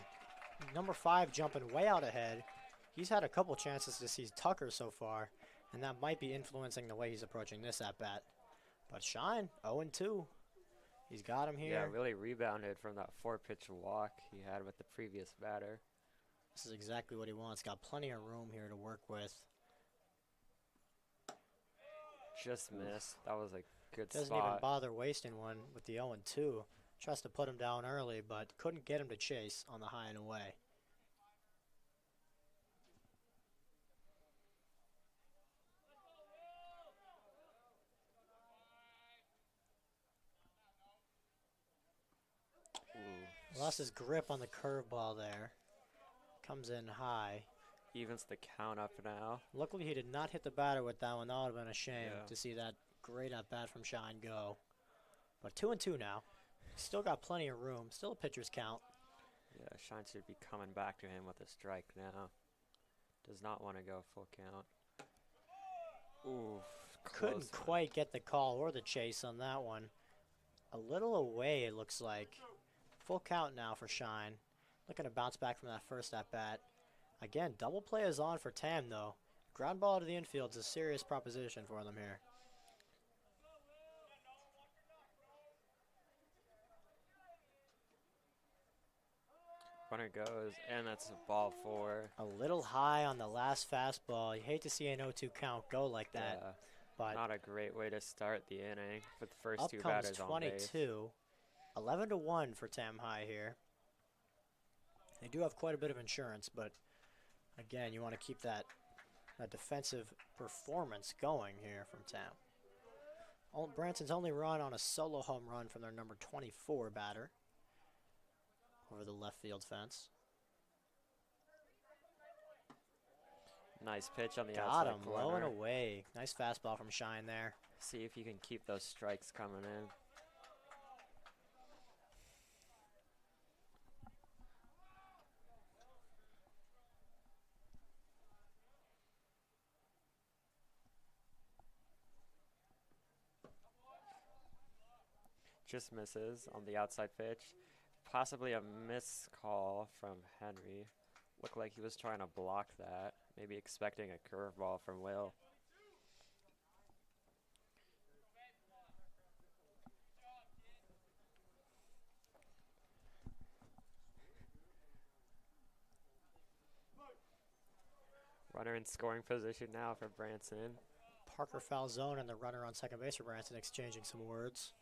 Number 5 jumping way out ahead. He's had a couple chances to see Tucker so far, and that might be influencing the way he's approaching this at-bat. But Shine, 0-2. He's got him here. Yeah, really rebounded from that 4-pitch walk he had with the previous batter. This is exactly what he wants. Got plenty of room here to work with. Just missed. That was a good Doesn't even spot. bother wasting one with the 0-2. Tries to put him down early, but couldn't get him to chase on the high and away. Ooh. Lost his grip on the curveball there. Comes in high. Evens the count up now. Luckily, he did not hit the batter with that one. That would have been a shame Yeah. to see that great at-bat from Shine go. But 2-2 now. Still got plenty of room. Still a pitcher's count. Yeah, Shine should be coming back to him with a strike now. Does not want to go full count. Oof. Couldn't close one. quite get the call or the chase on that one. A little away, it looks like. Full count now for Shine. Looking to bounce back from that first at-bat. Again, double play is on for Tam, though. Ground ball to the infield is a serious proposition for them here. Runner goes, and that's a ball 4. A little high on the last fastball. You hate to see an 0-2 count go like that. Yeah, But not a great way to start the inning with the first up 2 comes batters on base. 22. 11-1 for Tam High here. They do have quite a bit of insurance, but again, you want to keep that defensive performance going here from Tam. Branson's only run on a solo home run from their number 24 batter over the left field fence. Nice pitch on the Got outside him, low and corner. away. Nice fastball from Shine there. See if you can keep those strikes coming in. Just misses on the outside pitch. Possibly a missed call from Henry. Looked like he was trying to block that. Maybe expecting a curveball from Will. Runner in scoring position now for Branson. Parker foul zone and the runner on second base for Branson exchanging some words.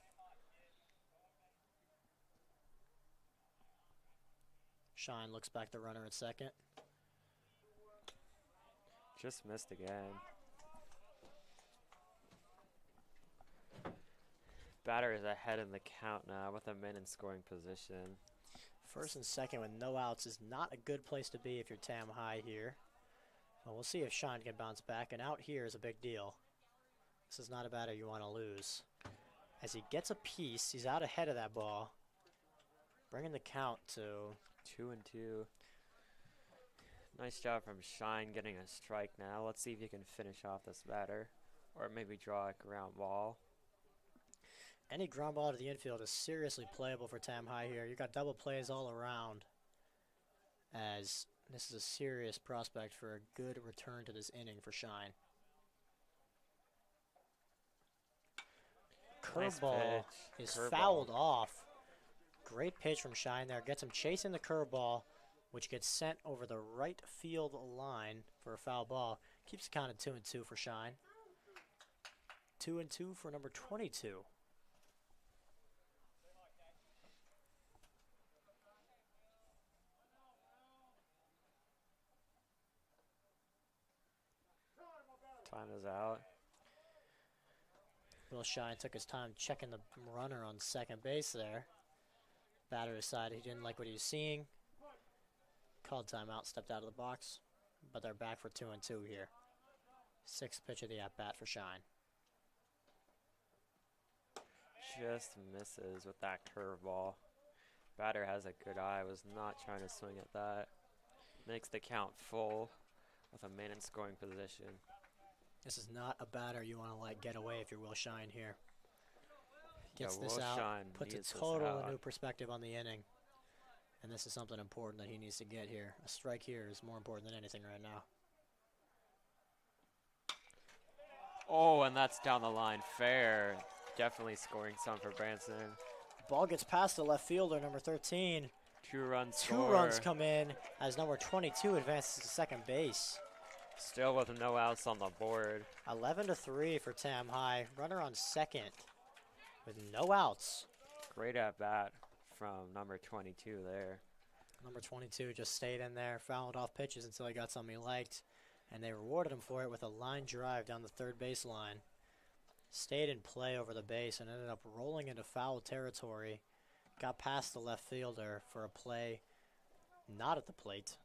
Shine looks back the runner at second. Just missed again. Batter is ahead in the count now with a man in scoring position. First and second with no outs is not a good place to be if you're Tam High here. Well, we'll see if Shine can bounce back. And out here is a big deal. This is not a batter you want to lose. As he gets a piece, he's out ahead of that ball. Bringing the count to 2-2. Nice job from Shine getting a strike now. Let's see if you can finish off this batter. Or maybe draw a ground ball. any ground ball to the infield is seriously playable for Tam High here. You got double plays all around, as this is a serious prospect for a good return to this inning for Shine. Nice Curveball pitch. is Curveball. fouled off. Great pitch from Shine there. Gets him chasing the curveball, which gets sent over the right field line for a foul ball. Keeps the count at 2-2 for Shine. 2-2 for number 22. Time is out. Will Shine took his time checking the runner on second base there. Batter decided he didn't like what he was seeing. Called timeout, stepped out of the box. But they're back for 2-2 here. Sixth pitch of the at-bat for Shine. Just misses with that curveball. Batter has a good eye. Was not trying to swing at that. Makes the count full with a man in scoring position. This is not a batter you want to let get away if you're Will Shine here. Gets Yeah, this Will out, Shine puts needs a this total out. new perspective on the inning. And this is something important that he needs to get here. A strike here is more important than anything right now. Oh, and that's down the line. Fair. Definitely scoring some for Branson. Ball gets past the left fielder, number 13. 2 runs Two score. runs come in as number 22 advances to second base. Still with no outs on the board. 11-3 for Tam High. Runner on second with no outs. Great at bat from number 22 there. Number 22 just stayed in there, fouled off pitches until he got something he liked, and they rewarded him for it with a line drive down the third baseline. Stayed in play over the base and ended up rolling into foul territory. Got past the left fielder for a play not at the plate.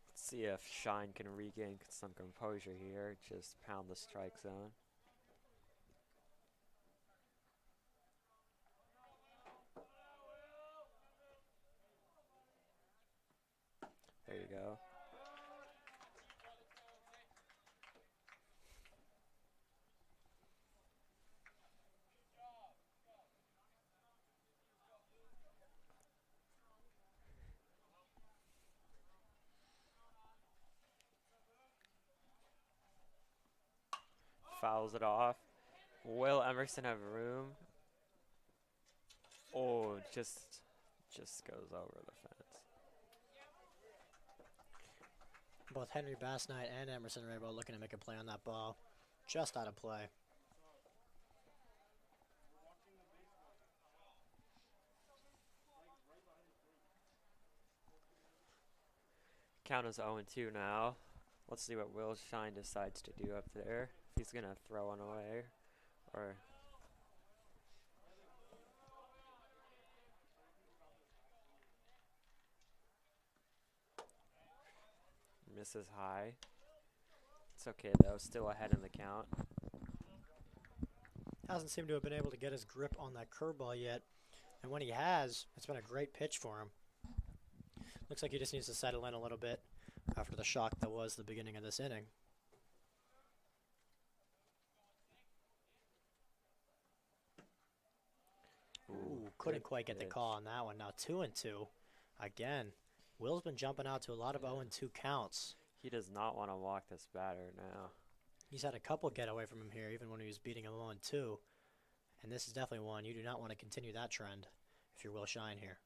Let's see if Shine can regain some composure here. Just pound the strike zone. There you go. Fouls it off. Will Emerson have room? Oh, just goes over the fence. Both Henry Bass Knight and Emerson Raybo looking to make a play on that ball. Just out of play. Count is 0-2 now. Let's see what Will Shine decides to do up there. If he's going to throw one away or... Misses high. It's okay though, still ahead in the count. Hasn't seemed to have been able to get his grip on that curveball yet. And when he has, it's been a great pitch for him. Looks like he just needs to settle in a little bit after the shock that was the beginning of this inning. Ooh, couldn't good quite get the pitch. call on that one. Now 2-2. Again, Will's been jumping out to a lot of 0-2 counts. He does not want to walk this batter now. He's had a couple get away from him here, even when he was beating him 0-2. And this is definitely one you do not want to continue that trend if you're Will Shine here.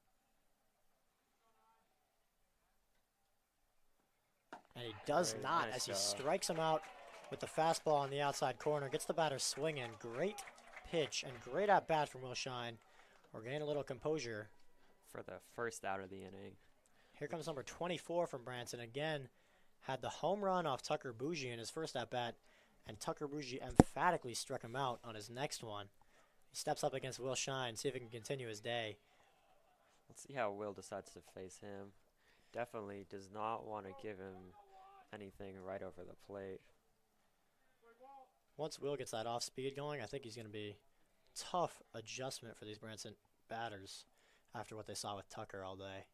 And he does Great, not, nice as he job. strikes him out with the fastball on the outside corner. Gets the batter swinging. Great pitch and great at bat from Will Shine. We're gaining a little composure. For the first out of the inning. Here comes number 24 from Branson again. Had the home run off Tucker Bougie in his first at-bat, and Tucker Bougie emphatically struck him out on his next one. He steps up against Will Shine, see if he can continue his day. Let's see how Will decides to face him. Definitely does not want to give him anything right over the plate. Once Will gets that off-speed going, I think he's going to be tough adjustment for these Branson batters after what they saw with Tucker all day.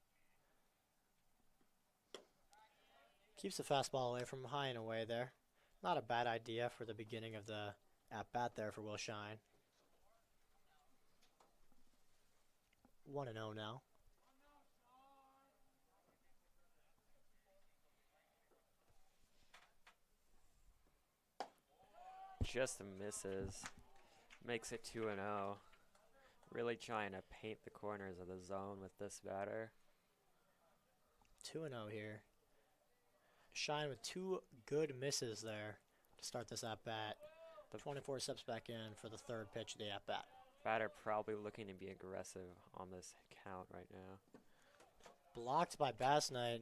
Keeps the fastball away from high and away there. Not a bad idea for the beginning of the at-bat there for Will Shine. 1-0 now. Just misses. Makes it 2-0. Really trying to paint the corners of the zone with this batter. 2-0 here. Shine with 2 good misses there to start this at-bat. 24 steps back in for the third pitch of the at-bat. Batter probably looking to be aggressive on this count right now. Blocked by Bass Knight.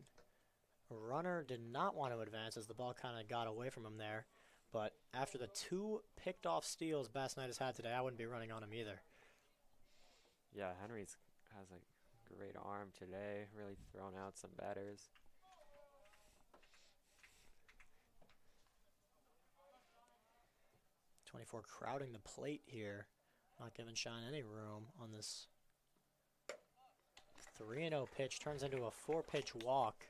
Runner did not want to advance as the ball kind of got away from him there. But after the 2 picked off steals Bass Knight has had today, I wouldn't be running on him either. Yeah, Henry's has a great arm today. Really thrown out some batters. .24 crowding the plate here. Not giving Shine any room on this 3-0 pitch. Turns into a 4-pitch walk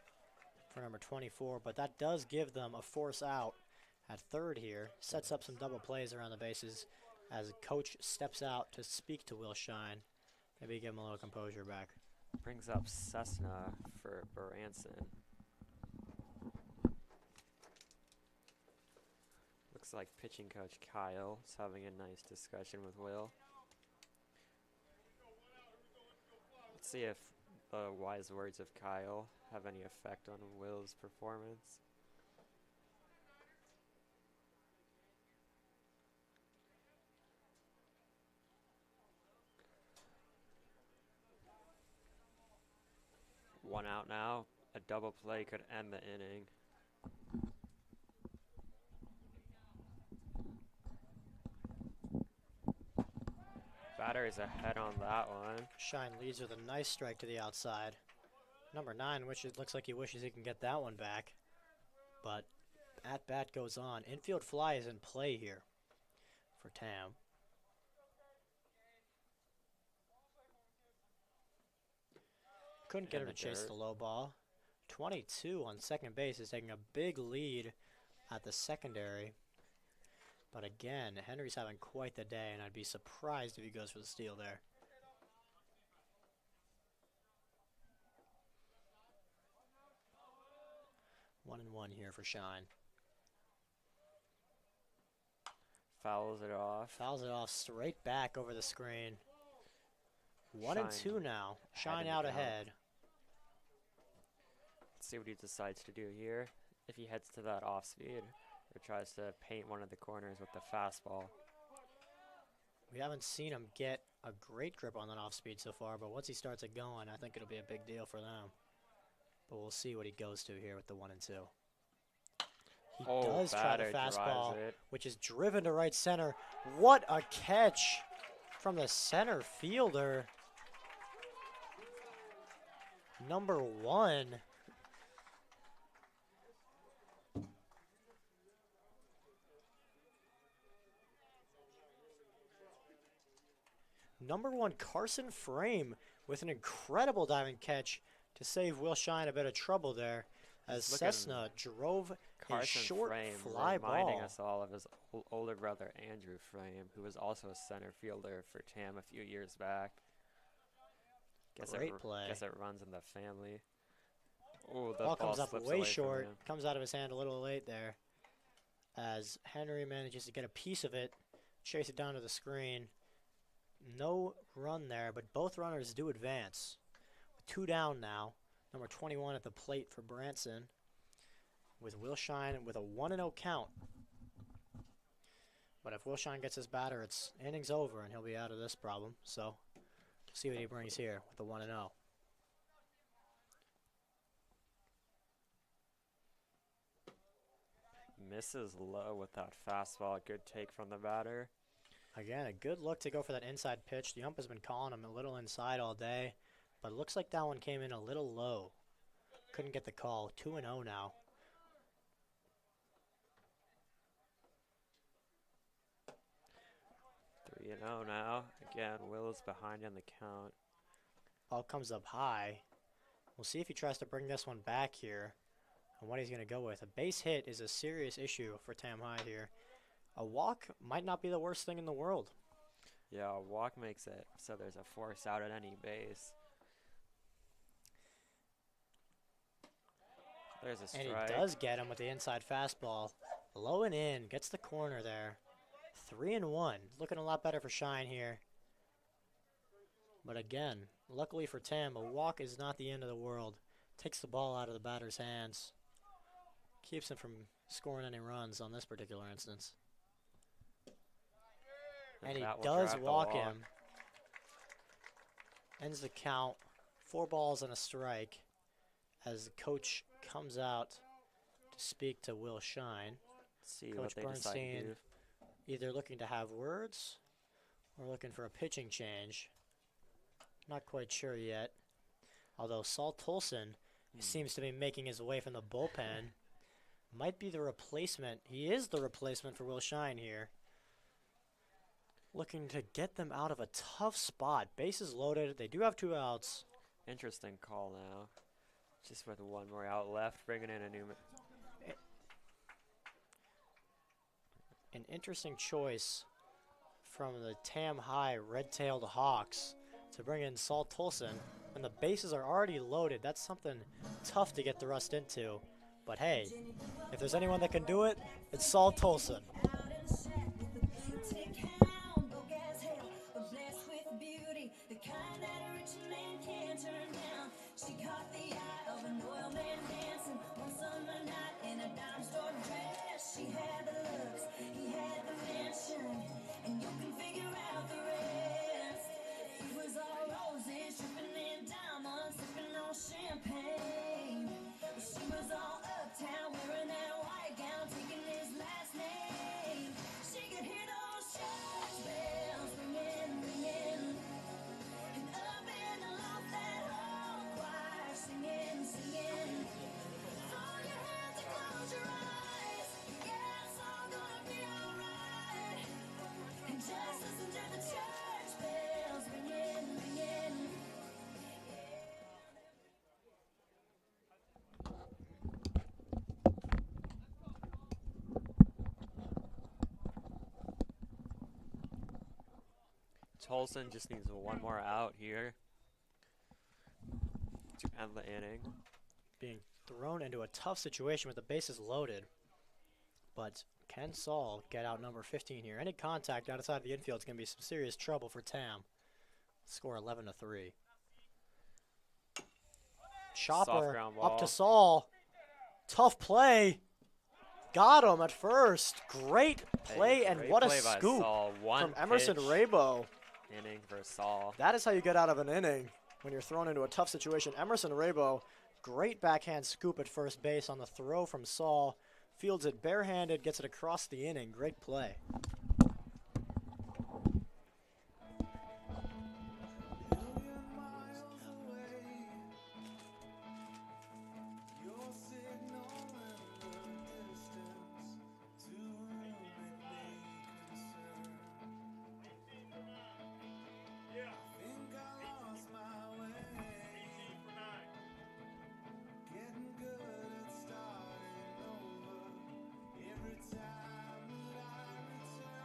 for number 24, but that does give them a force out at third here. Sets up some double plays around the bases as coach steps out to speak to Will Shine. Maybe give him a little composure back. Brings up Cessna for Branson. Looks like pitching coach Kyle is having a nice discussion with Will. Let's see if the wise words of Kyle have any effect on Will's performance. One out now. A double play could end the inning. Batter is ahead on that one. Shine leads with a nice strike to the outside. Number 9, which it looks like he wishes he can get that one back. But at bat goes on. Infield fly is in play here for Tam. Couldn't get In her to the chase dirt. the low ball. 22 on second base is taking a big lead at the secondary. But again, Henry's having quite the day, and I'd be surprised if he goes for the steal there. One and one here for Shine. Fouls it off. Fouls it off straight back over the screen. 1 and Shine 2 now. Shine in the out count. ahead. Let's see what he decides to do here. If he heads to that off speed or tries to paint one of the corners with the fastball. We haven't seen him get a great grip on that off speed so far, but once he starts it going, I think it'll be a big deal for them. But we'll see what he goes to here with the 1 and 2. He does try the batter drives fastball, it. which is driven to right center. What a catch from the center fielder. Number 1. Number 1, Carson Frame with an incredible diving catch to save Will Shine a bit of trouble there as He's looking- Cessna drove a Carson short Frame fly reminding ball. us all of his older brother Andrew Frame, who was also a center fielder for Tam a few years back. Great play. Guess it runs in the family. Oh, the Ball ball comes up slips way away from short, him. comes out of his hand a little late there as Henry manages to get a piece of it, chase it down to the screen. No run there, but both runners do advance. 2 down now. Number 21 at the plate for Branson with Will Shine with a 1-0 count. But if Will Shine gets his batter, it's innings over and he'll be out of this problem. So, see what he brings here with the 1-0. Misses low with that fastball. Good take from the batter. Again, a good look to go for that inside pitch. The ump has been calling him a little inside all day, but it looks like that one came in a little low. Couldn't get the call. 2-0 now. Three and 0 now. Again, Will is behind in the count. Ball comes up high. We'll see if he tries to bring this one back here and what he's going to go with. A base hit is a serious issue for Tam High here. A walk might not be the worst thing in the world. Yeah, a walk makes it so there's a force out at any base. There's a strike. And he does get him with the inside fastball. Low and in, gets the corner there. 3-1, looking a lot better for Shine here. But again, luckily for Tam, a walk is not the end of the world. Takes the ball out of the batter's hands. Keeps him from scoring any runs on this particular instance. And he does walk him. Ends the count. 4 balls and a strike as the coach comes out to speak to Will Shine. See Coach what they decide to Bernstein do. either looking to have words or looking for a pitching change. Not quite sure yet. Although Saul Tolson seems to be making his way from the bullpen. Might be the replacement. He is the replacement for Will Shine here. Looking to get them out of a tough spot. Bases loaded. They do have 2 outs. Interesting call now. Just with 1 more out left, bringing in a new. An interesting choice from the Tam High red-tailed Hawks to bring in Saul Tolson. When the bases are already loaded, that's something tough to get the rust into. But hey, if there's anyone that can do it, it's Saul Tolson. She caught the eye of an oil man dancing one summer night in a dime store dress. She had the looks, he had the mansion, and you can figure out the rest. He was all roses, dripping in diamonds, sipping on champagne. She was all uptown, wearing that white gown, taking his last name. She could hear those church bells ringing, ringing, and up in the loft that whole choir singing, singing. Throw your hands and close your eyes. Yeah, it's all gonna be alright. And just listen to the church bells ringing, ringing. Tolson just needs 1 more out here to end the inning. Being thrown into a tough situation with the bases loaded. But can Saul get out number 15 here? Any contact outside of the infield is going to be some serious trouble for Tam. Score 11-3. Chopper ground up to ball. Saul. Tough play. Got him at first. Great play, Hey, and great what a play by scoop Saul. One from Emerson pitch Rabo. inning for Saul. That is how you get out of an inning when you're thrown into a tough situation. Emerson Rabo, great backhand scoop at first base on the throw from Saul. Fields it barehanded, gets it across the inning. Great play. Million miles away, your signal in the distance, too many concerns. Think I lost my way, getting good at starting over every time that I return.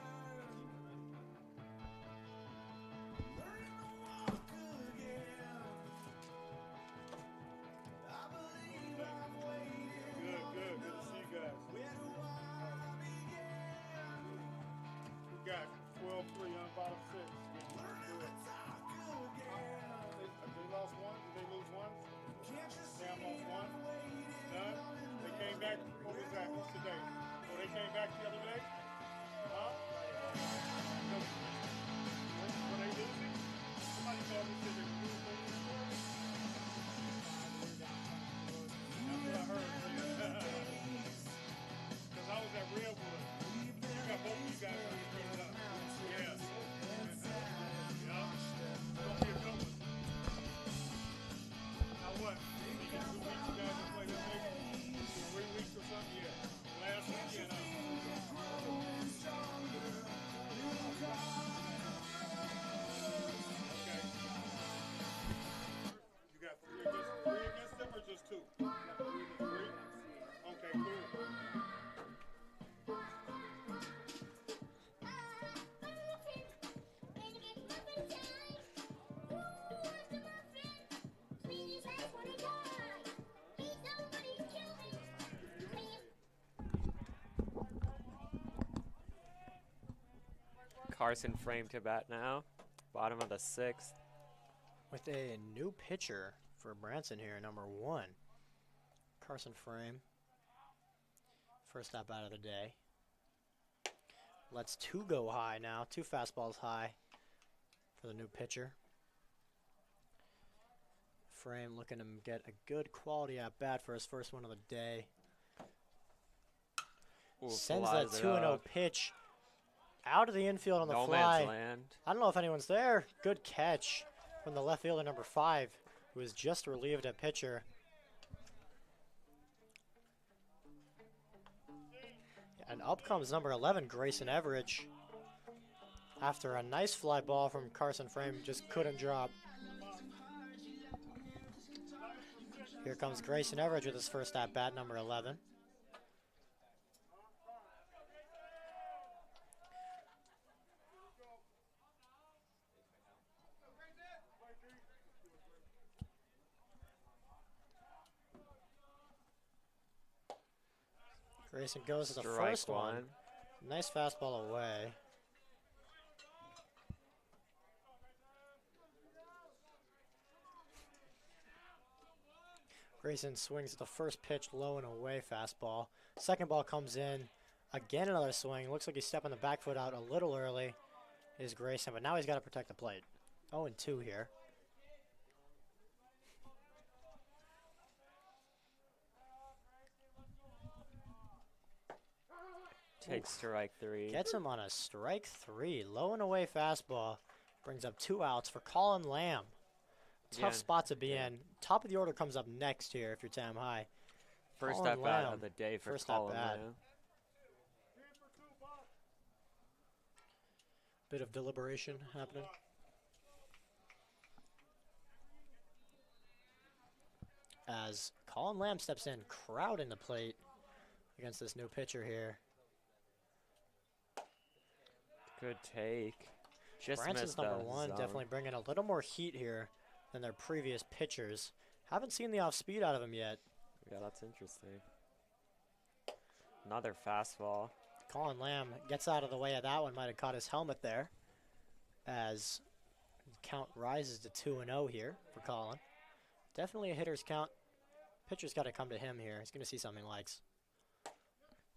Carson Frame to bat now. Bottom of the 6th. With a new pitcher for Branson here, number 1. Carson Frame. First at bat of the day. Let's 2 go high now. 2 fastballs high for the new pitcher. Frame looking to get a good quality at bat for his first one of the day. Ooh, Sends that flies it 2-0 up. pitch out of the infield on the No fly. man's land. I don't know if anyone's there. Good catch from the left fielder, number 5, who was just relieved at pitcher. And up comes number 11, Grayson Everidge. After a nice fly ball from Carson Frame, just couldn't drop. Here comes Grayson Everidge with his first at-bat, number 11. Grayson goes to the Strike first one. Nice fastball away. Grayson swings at the first pitch, low and away fastball. Second ball comes in. Again, another swing. Looks like he's stepping the back foot out a little early, is Grayson, but now he's got to protect the plate. 0-2 here. Takes strike 3. Gets him on a strike 3. Low and away fastball. Brings up 2 outs for Colin Lamb. Tough Yeah. spot to be in. Top of the order comes up next here if you're Tam High. First Colin at bat Lamb, of the day for first Colin at-bat. Lamb. Bit of deliberation happening. As Colin Lamb steps in, crowding the plate against this new pitcher here. Good take. Just Branson's missed number the 1, zone. definitely bringing a little more heat here than their previous pitchers. Haven't seen the off speed out of him yet. Yeah, that's interesting. Another fastball. Colin Lamb gets out of the way of that one. Might have caught his helmet there. As count rises to 2-0 here for Colin. Definitely a hitter's count. Pitcher's got to come to him here. He's going to see something he likes.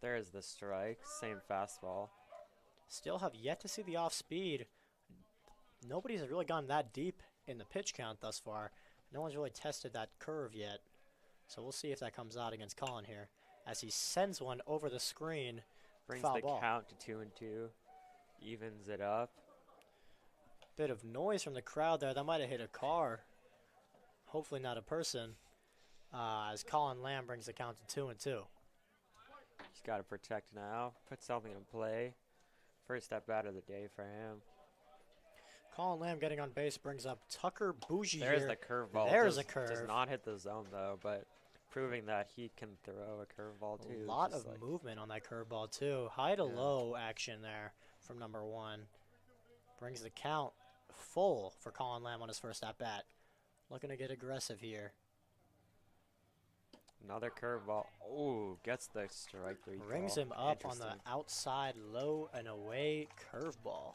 There's the strike. Same fastball. Still have yet to see the off speed. Nobody's really gone that deep in the pitch count thus far. No one's really tested that curve yet. So we'll see if that comes out against Colin here. As he sends one over the screen. Brings Foul the ball. count to 2-2. Evens it up. Bit of noise from the crowd there. That might have hit a car. Hopefully not a person. As Colin Lamb brings the count to 2-2. He's got to protect now. Put something in play. First at bat of the day for him. Colin Lamb getting on base brings up Tucker Bougie There's here. the curveball. There's Does a curve. not hit the zone though, but proving that he can throw a curveball too. A lot just of like- movement on that curveball too. High to Yeah. low action there from number 1. Brings the count full for Colin Lamb on his first at bat. Looking to get aggressive here. Another curveball. Oh, gets the strike 3 Rings call. him up on the Interesting. outside low and away curveball.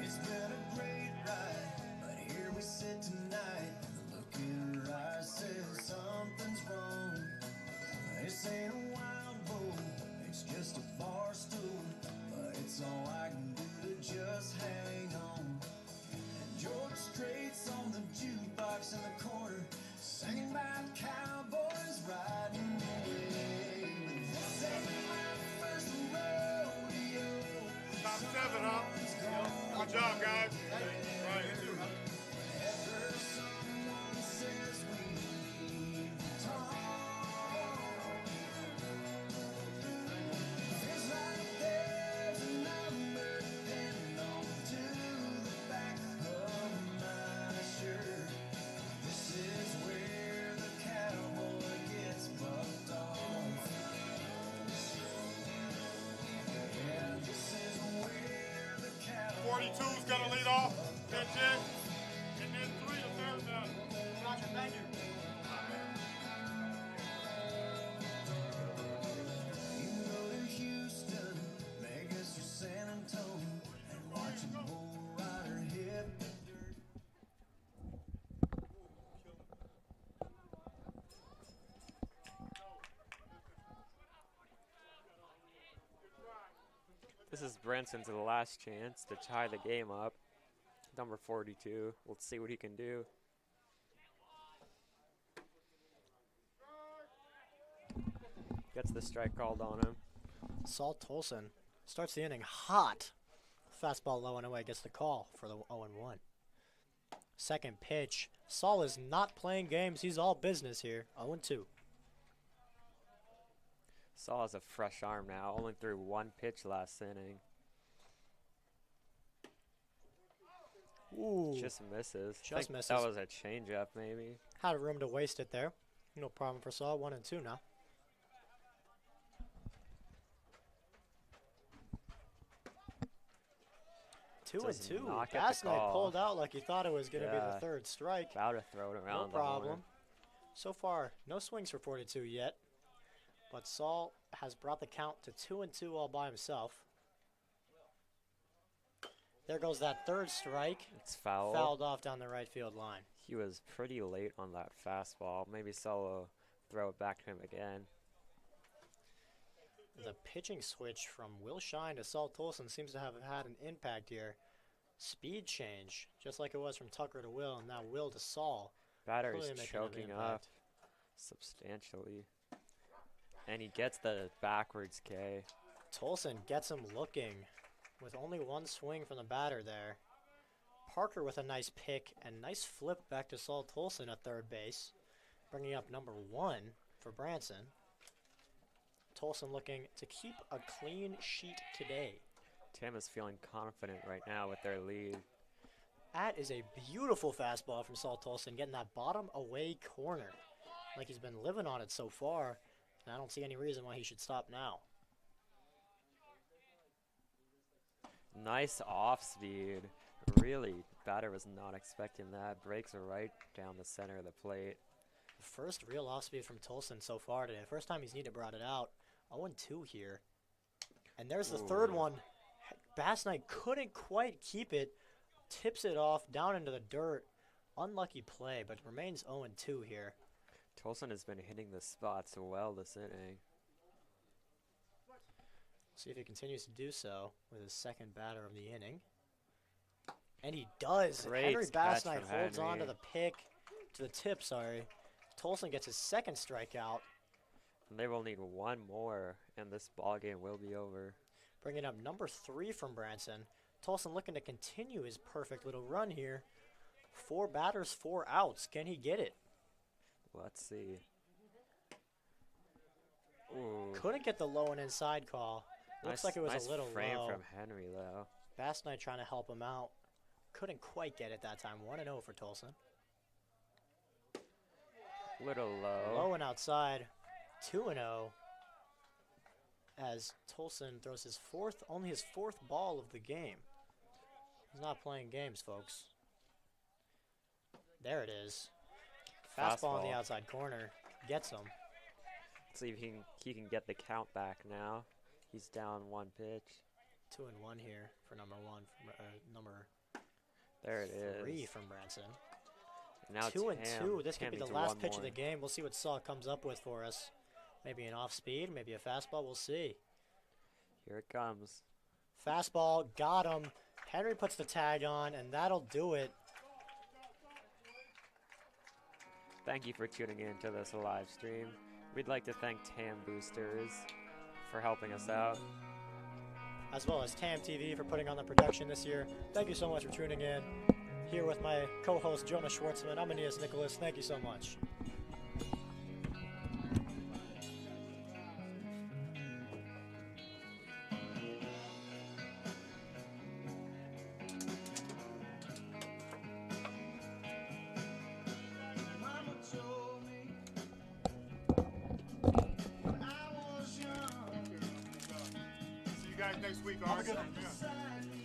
It's been a great ride, but here we sit tonight. The look in her eyes says something's wrong. This ain't a wild bull, it's just a bar stool, but it's all I can do to just hang on. And George Strait's on the jukebox in the corner, singing about cowboys riding away. This ain't my first rodeo. Top 7, huh? Good job, guys. Right. Whenever someone says we need to talk, feels like there's a number pinned onto the back of my shirt. This is where the cowboy gets bucked off. Pitch in. And then 3 to third down. Roger, thank you. You go to Houston, Vegas or San Antonio, and watch a bull rider hit the dirt. This is Branson's last chance to tie the game up. Number 42. Let's see what he can do. Gets the strike called on him. Saul Tolson starts the inning hot. Fastball low and away gets the call for the 0-1. Second pitch. Saul is not playing games. He's all business here. 0-2. Saul has a fresh arm now. Only threw 1 pitch last inning. Ooh. Just misses. Just Think misses. That was a changeup, maybe. Had a room to waste it there. No problem for Saul. 1-2 now. 2-2. not get the Bass Knight call. pulled out like he thought it was going to be Yeah. the third strike. About to throw it around No the problem. horn. So far, no swings for 42 yet. But Saul has brought the count to 2-2 all by himself. There goes that third strike. It's foul. Fouled off down the right field line. He was pretty late on that fastball. Maybe Saul will throw it back to him again. The pitching switch from Will Shine to Saul Tolson seems to have had an impact here. Speed change, just like it was from Tucker to Will, and now Will to Saul. Batter Clearly is making an choking up impact. substantially. And he gets the backwards K. Tolson gets him looking with only 1 swing from the batter there. Parker with a nice pick and nice flip back to Saul Tolson at third base, bringing up number 1 for Branson. Tolson looking to keep a clean sheet today. Tim is feeling confident right now with their lead. That is a beautiful fastball from Saul Tolson, getting that bottom away corner. Like he's been living on it so far, and I don't see any reason why he should stop now. Nice off speed. Really, batter was not expecting that. Breaks right down the center of the plate. First real off speed from Tolson so far today. First time he's needed brought it out. 0-2 here. And there's the third Ooh. one. Bass Knight couldn't quite keep it. Tips it off down into the dirt. Unlucky play, but remains 0-2 here. Tolson has been hitting the spots well this inning. See if he continues to do so with his second batter of the inning. And he does. Great Henry Bass catch Knight from holds on to Henry. the pick, to the tip, sorry. Tolson gets his second strikeout, And they will need 1 more, and this ball game will be over. bringing up number 3 from Branson. Tolson looking to continue his perfect little run here. 4 batters, 4 outs. Can he get it? Let's see. Ooh, Couldn't get the low and inside call. Looks like it was nice a little frame low. from Henry though. Bass Knight trying to help him out. Couldn't quite get it that time. 1-0 for Tolson. Little low. Low and outside. 2-0. As Tolson throws his only his fourth ball of the game. He's not playing games, folks. There it is. Fastball on the Fastball. outside corner. Gets him. Let's see if he can get the count back now. He's down 1 pitch. 2-1 here for number 1. Number There it is. 3 from Branson. Now 2-2. This could Tam be the needs last 1 pitch of the more. game. We'll see what Saul comes up with for us. Maybe an off speed, maybe a fastball. We'll see. Here it comes. Fastball, got him. Henry puts the tag on, and that'll do it. Thank you for tuning in to this live stream. We'd like to thank Tam Boosters for helping us out. As well as TAM TV for putting on the production this year. Thank you so much for tuning in. Here with my co-host Jonah Schwartzman. I'm Aeneas Nicholas. Thank you so much. Mama told me when I was young. See you guys next week, Arson. Yeah.